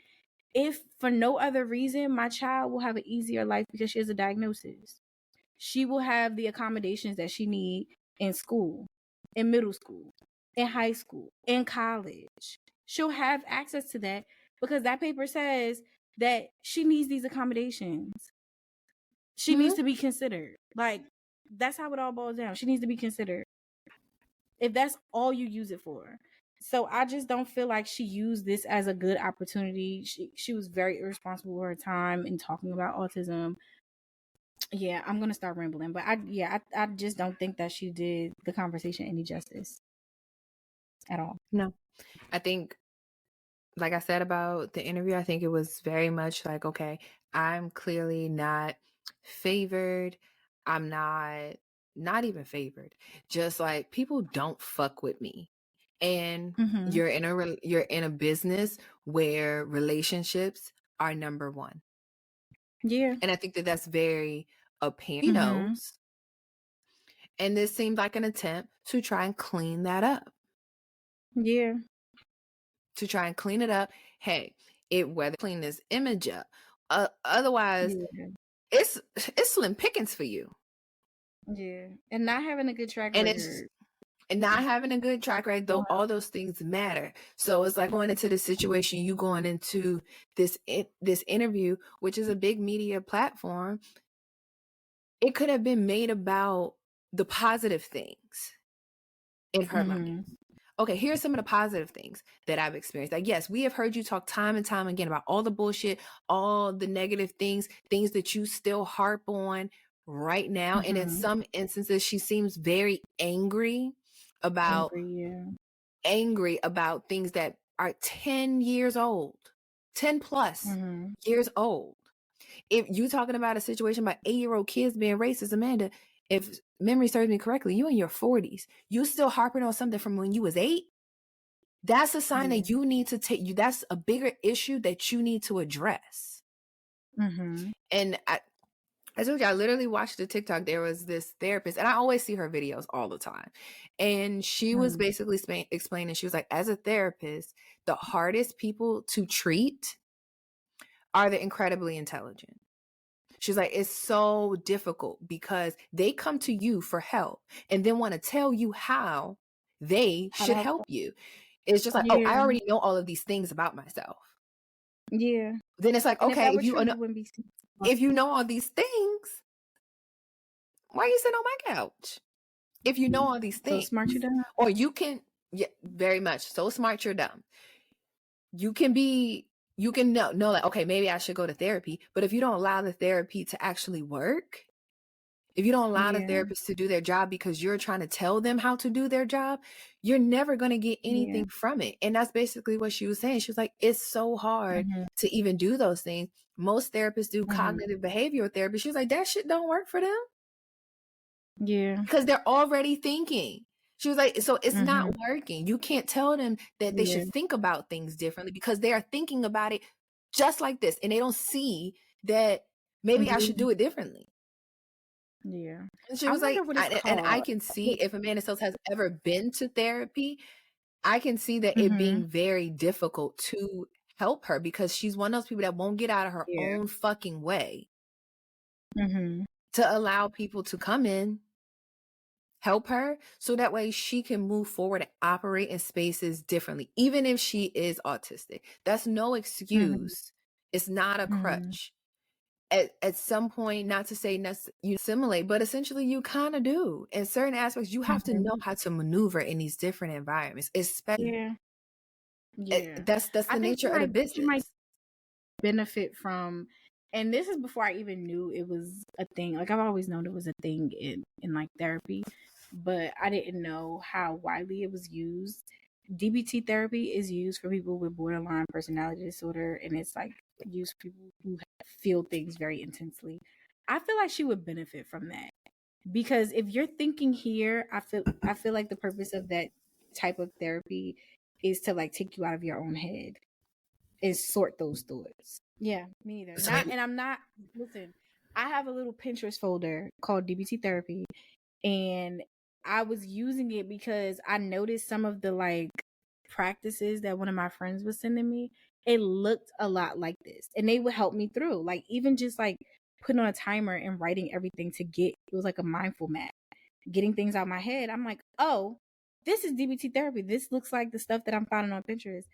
if for no other reason, my child will have an easier life because she has a diagnosis. She will have the accommodations that she need in school, in middle school, in high school, in college. She'll have access to that because that paper says that she needs these accommodations. She needs to be considered. Like, that's how it all boils down. She needs to be considered. If that's all you use it for. So I just don't feel like she used this as a good opportunity. She was very irresponsible with her time in talking about autism. Yeah, I'm gonna start rambling, but I just don't think that she did the conversation any justice at all. no. I think, like I said about the interview, I think it was very much like, okay, I'm clearly not favored. I'm not even favored. Just like, people don't fuck with me. And Mhm. you're in a business where relationships are number one. Yeah. And I think that that's very apparent. He Mhm. knows. And this seemed like an attempt to try and clean that up. Yeah. To try and clean it up. Hey, whether clean this image up. Otherwise, Yeah. it's slim pickings for you. Yeah. And not having a good track And record. and not having a good track record, though, all those things matter. So it's like going into this situation, you going into this interview, which is a big media platform. It could have been made about the positive things in her mind. Okay, here's some of the positive things that I've experienced. Like, yes, we have heard you talk time and time again about all the bullshit, all the negative things that you still harp on right now. And in some instances, she seems very angry about things that are 10 years old, 10 plus years old. If you talking about a situation about 8-year-old kids being racist, Amanda, if memory serves me correctly, you in your 40s, you still harping on something from when you was 8. That's a sign that you need to take that's a bigger issue that you need to address. And I told you, I literally watched a TikTok. There was this therapist, and I always see her videos all the time. And she was basically explaining, she was like, as a therapist, the hardest people to treat are the incredibly intelligent. She's like, it's so difficult because they come to you for help and then want to tell you how they should help you. It's just like, oh, I already know all of these things about myself. Yeah. Then it's like, okay, if you know all these things, why are you sitting on my couch? If you know all these things, so smart you're dumb. Or you can, very much so smart you're dumb. You can know like, okay, maybe I should go to therapy. But if you don't allow the therapy to actually work, if you don't allow the Yeah. therapist to do their job because you're trying to tell them how to do their job, you're never going to get anything from it. And that's basically what she was saying. She was like, it's so hard to even do those things. Most therapists do cognitive behavioral therapy. She was like, that shit don't work for them. Yeah. Because they're already thinking. She was like, so it's not working. You can't tell them that they should think about things differently because they are thinking about it just like this. And they don't see that maybe I should do it differently. Yeah. And she was like, and I can see if Amanda Seales has ever been to therapy, I can see that it being very difficult to help her because she's one of those people that won't get out of her own fucking way to allow people to come in, help her, so that way she can move forward and operate in spaces differently, even if she is autistic. That's no excuse. It's not a crutch. At some point, not to say you assimilate, but essentially you kind of do. In certain aspects, you have to know how to maneuver in these different environments, especially. That's the nature of the business. You might benefit from, and this is before I even knew it was a thing. Like, I've always known it was a thing in like therapy, but I didn't know how widely it was used. DBT therapy is used for people with borderline personality disorder, and it's like used for people who feel things very intensely. I feel like she would benefit from that because if you're thinking here, I feel like the purpose of that type of therapy is to like take you out of your own head and sort those thoughts. Yeah, me neither. Listen, I have a little Pinterest folder called DBT therapy, and I was using it because I noticed some of the like practices that one of my friends was sending me. It looked a lot like this, and they would help me through. Like, even just like putting on a timer and writing everything it was like a mindful map, getting things out of my head. I'm like, oh, this is DBT therapy. This looks like the stuff that I'm finding on Pinterest.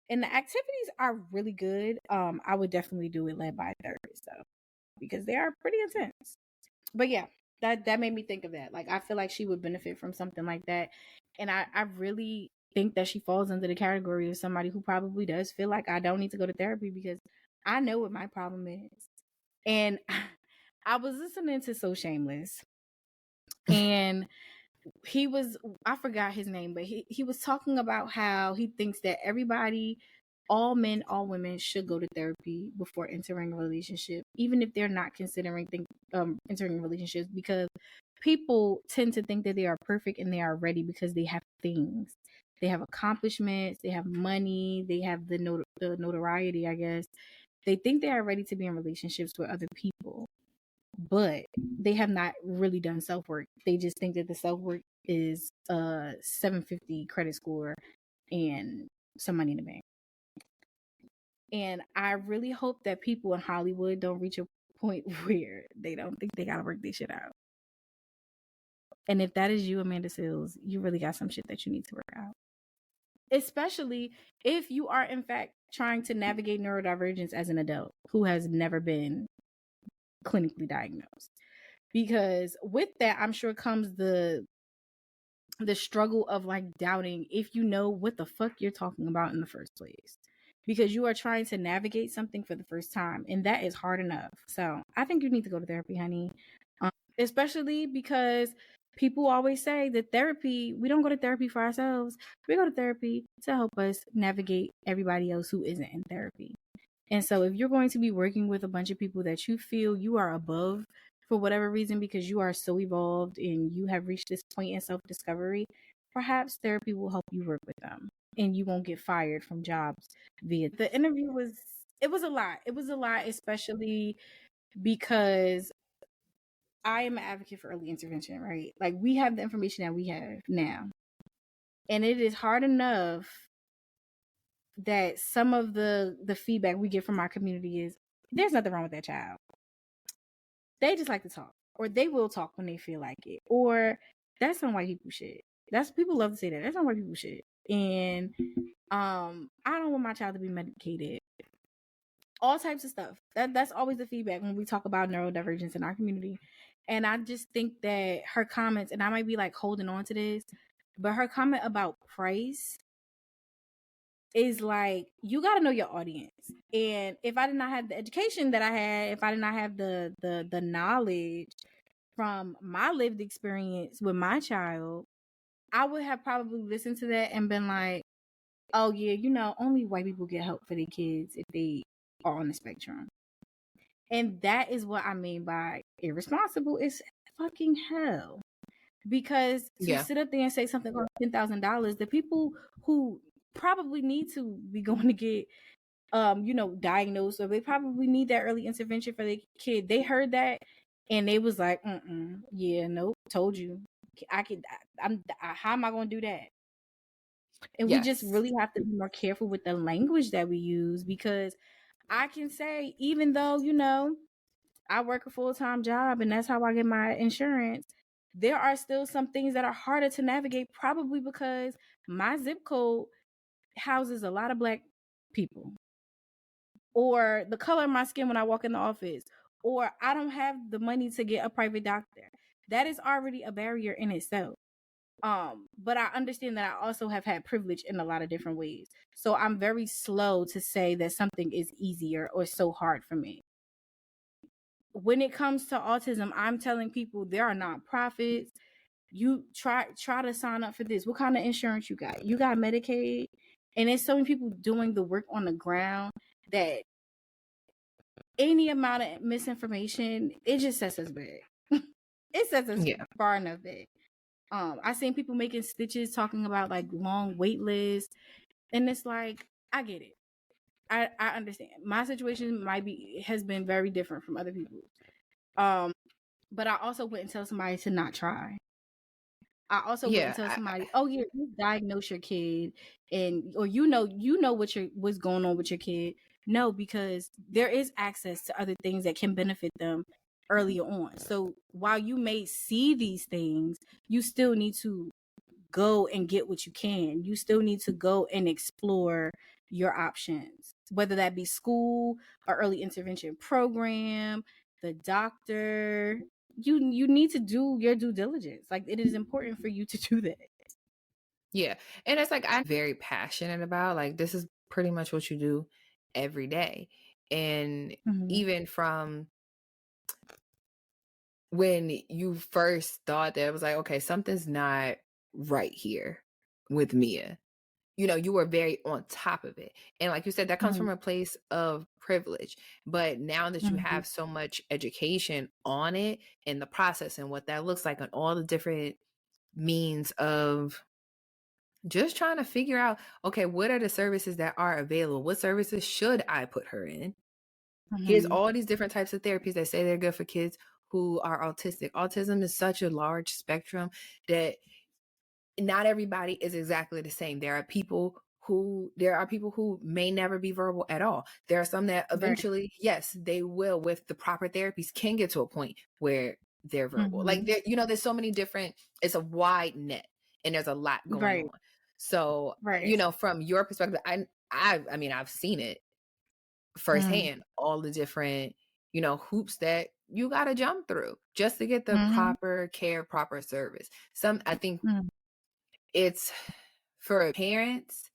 And the activities are really good. I would definitely do it led by a therapist though, because they are pretty intense. But yeah, that made me think of that. Like, I feel like she would benefit from something like that. And I really think that she falls under the category of somebody who probably does feel like I don't need to go to therapy because I know what my problem is. And I was listening to So Shameless, and I forgot his name, but he was talking about how he thinks that everybody, all men, all women should go to therapy before entering a relationship, even if they're not considering entering relationships, because people tend to think that they are perfect and they are ready because they have things. They have accomplishments, they have money, they have the notoriety, I guess. They think they are ready to be in relationships with other people, but they have not really done self-work. They just think that the self-work is a 750 credit score and some money in the bank. And I really hope that people in Hollywood don't reach a point where they don't think they gotta work this shit out. And if that is you, Amanda Seales, you really got some shit that you need to work out. Especially if you are, in fact, trying to navigate neurodivergence as an adult who has never been clinically diagnosed. Because with that, I'm sure comes the struggle of like doubting if you know what the fuck you're talking about in the first place, because you are trying to navigate something for the first time, and that is hard enough. So I think you need to go to therapy, honey. Especially because people always say that therapy, we don't go to therapy for ourselves. We go to therapy to help us navigate everybody else who isn't in therapy. And so if you're going to be working with a bunch of people that you feel you are above for whatever reason, because you are so evolved and you have reached this point in self-discovery, perhaps therapy will help you work with them and you won't get fired from jobs via the interview. It was a lot, especially because I am an advocate for early intervention, right? Like, we have the information that we have now, and it is hard enough that some of the feedback we get from our community is there's nothing wrong with that child. They just like to talk, or they will talk when they feel like it, or that's some white people shit. That's, people love to say that. That's some white people shit. And I don't want my child to be medicated. All types of stuff. That's always the feedback when we talk about neurodivergence in our community. And I just think that her comments, and I might be like holding on to this, but her comment about price is like, you got to know your audience. And if I did not have the education that I had, if I did not have the knowledge from my lived experience with my child, I would have probably listened to that and been like, oh yeah, you know, only white people get help for their kids if they are on the spectrum. And that is what I mean by irresponsible is fucking hell. Because to sit up there and say something like $10,000, the people who probably need to be going to get you know, diagnosed, or they probably need that early intervention for their kid, they heard that and they was like, yeah, nope, told you. How am I gonna do that? And we just really have to be more careful with the language that we use, because I can say, even though, you know, I work a full-time job and that's how I get my insurance, there are still some things that are harder to navigate, probably because my zip code houses a lot of Black people, or the color of my skin when I walk in the office, or I don't have the money to get a private doctor. That is already a barrier in itself. But I understand that I also have had privilege in a lot of different ways. So I'm very slow to say that something is easier or so hard for me. When it comes to autism, I'm telling people there are nonprofits. You try to sign up for this. What kind of insurance you got? You got Medicaid? And there's so many people doing the work on the ground that any amount of misinformation, it just sets us back. It sets us far enough back. I seen people making stitches talking about like long wait lists, and it's like, I get it. I understand. My situation has been very different from other people's. But I also wouldn't tell somebody to not try. I also wouldn't tell somebody, oh yeah, you diagnose your kid or you know what's going on with your kid. No, because there is access to other things that can benefit them earlier on. So while you may see these things, you still need to go and get what you can. You still need to go and explore your options, whether that be school or early intervention program, the doctor. You need to do your due diligence. Like, it is important for you to do that. Yeah. And it's like, I'm very passionate about, like, this is pretty much what you do every day. And even from when you first thought that, it was like, okay, something's not right here with Mia. You know, you were very on top of it. And like you said, that comes from a place of privilege. But now that you have so much education on it and the process and what that looks like on all the different means of just trying to figure out, okay, what are the services that are available? What services should I put her in? Here's all these different types of therapies that say they're good for kids who are autistic. Autism is such a large spectrum that not everybody is exactly the same. There are people who may never be verbal at all. There are some that eventually, yes, they will, with the proper therapies, can get to a point where they're verbal. Like, there, you know, there's so many different, it's a wide net and there's a lot going on. So, you know, from your perspective, I mean, I've seen it firsthand, all the different, you know, hoops that you got to jump through just to get the proper care, proper service. I think it's for parents,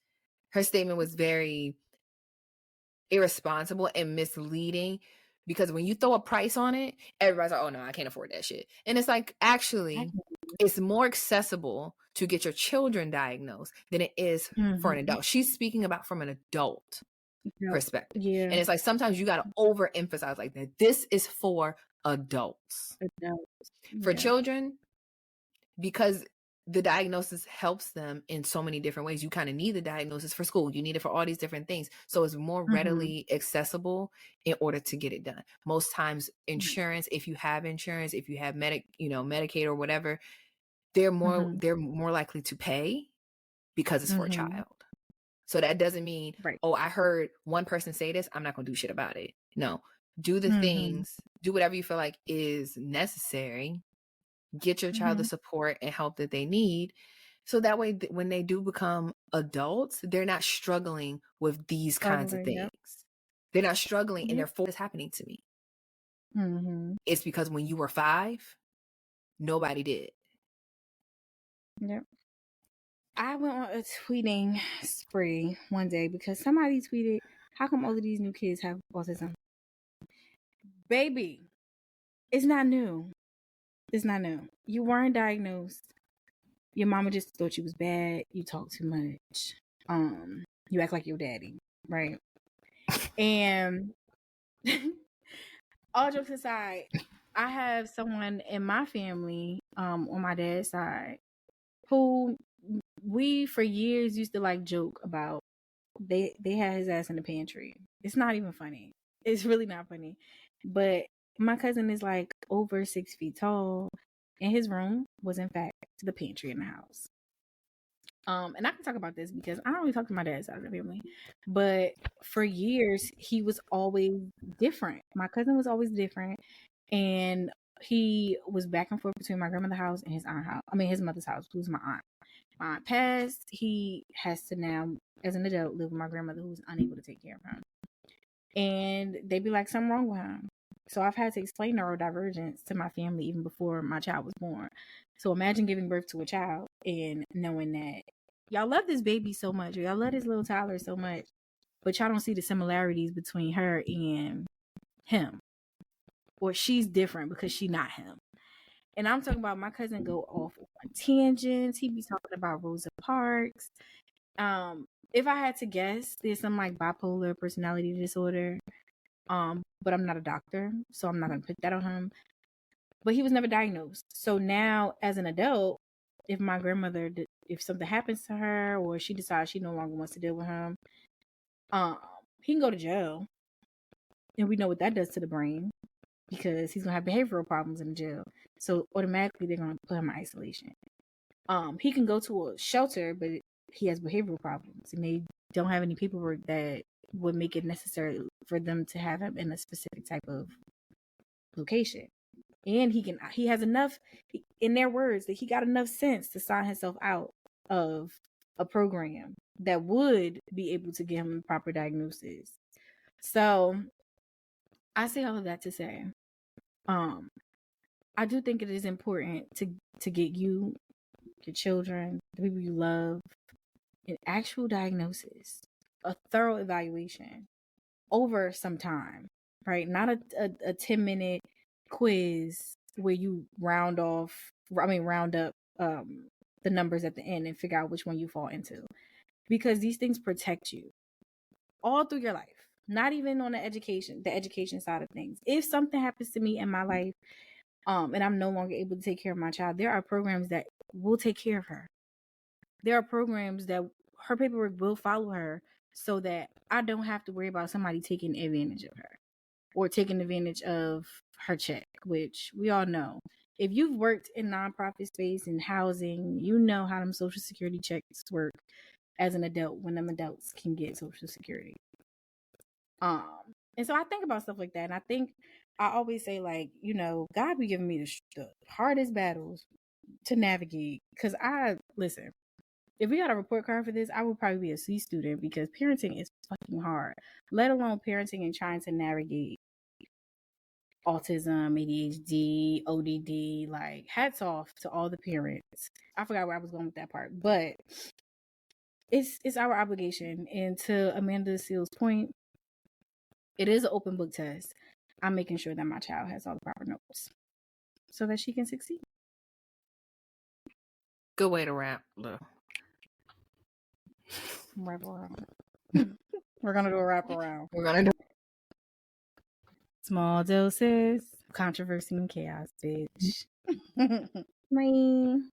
her statement was very irresponsible and misleading, because when you throw a price on it, everybody's like, oh no, I can't afford that shit. And it's like, actually, it's more accessible to get your children diagnosed than it is for an adult. She's speaking about from an adult perspective. And it's like, sometimes you got to overemphasize like that. This is for adults. For children, because the diagnosis helps them in so many different ways. You kind of need the diagnosis for school. You need it for all these different things. So it's more readily accessible in order to get it done. Most times insurance, if you have insurance, if you have Medicaid or whatever, they're more likely to pay because it's for a child. So that doesn't mean, oh, I heard one person say this, I'm not going to do shit about it. No, do the things, do whatever you feel like is necessary. Get your child the support and help that they need. So that way, when they do become adults, they're not struggling with these kinds of things. They're not struggling and therefore it's happening to me. It's because when you were 5, nobody did. I went on a tweeting spree one day because somebody tweeted, how come all of these new kids have autism? Baby, it's not new. It's not new. You weren't diagnosed. Your mama just thought you was bad. You talk too much. You act like your daddy, right? And all jokes aside, I have someone in my family, on my dad's side, who we for years used to like joke about. They had his ass in the pantry. It's not even funny. It's really not funny. But my cousin is like over 6 feet tall, and his room was in fact the pantry in the house. And I can talk about this because I don't really talk to my dad's side of the family. But for years, he was always different. My cousin was always different. And he was back and forth between my grandmother's house and his aunt house. I mean, his mother's house, who's my aunt. My aunt passed. He has to now, as an adult, live with my grandmother who's unable to take care of him. And they'd be like, something wrong with him. So I've had to explain neurodivergence to my family even before my child was born. So imagine giving birth to a child and knowing that y'all love this baby so much, or y'all love this little toddler so much, but y'all don't see the similarities between her and him. Or she's different because she's not him. And I'm talking about my cousin go off on tangents. He be talking about Rosa Parks. If I had to guess, there's some like bipolar personality disorder. But I'm not a doctor, so I'm not gonna put that on him. But he was never diagnosed. So now, as an adult, if my grandmother, if something happens to her, or she decides she no longer wants to deal with him, he can go to jail, and we know what that does to the brain because he's gonna have behavioral problems in the jail. So automatically, they're gonna put him in isolation. He can go to a shelter, but he has behavioral problems, and they don't have any paperwork that would make it necessary for them to have him in a specific type of location. And he has enough, in their words, that he got enough sense to sign himself out of a program that would be able to give him a proper diagnosis. So I say all of that to say, I do think it is important to get you, your children, the people you love, an actual diagnosis, a thorough evaluation over some time, right? Not a 10-minute quiz where you round up the numbers at the end and figure out which one you fall into, because these things protect you all through your life, not even on the education side of things. If something happens to me in my life, and I'm no longer able to take care of my child, there are programs that will take care of her. There are programs that her paperwork will follow her so that I don't have to worry about somebody taking advantage of her or taking advantage of her check, which we all know. If you've worked in nonprofit space and housing, you know how them Social Security checks work as an adult when them adults can get Social Security. And so I think about stuff like that. And I think I always say, like, you know, God be giving me the hardest battles to navigate. Because listen, if we got a report card for this, I would probably be a C student, because parenting is fucking hard, let alone parenting and trying to navigate autism, ADHD, ODD. Like, hats off to all the parents. I forgot where I was going with that part, but it's our obligation. And to Amanda Seal's point, it is an open book test. I'm making sure that my child has all the proper notes so that she can succeed. Good way to wrap. Wrap around. We're gonna do a wrap around. We're gonna do. Small doses, controversy and chaos, bitch. Bye.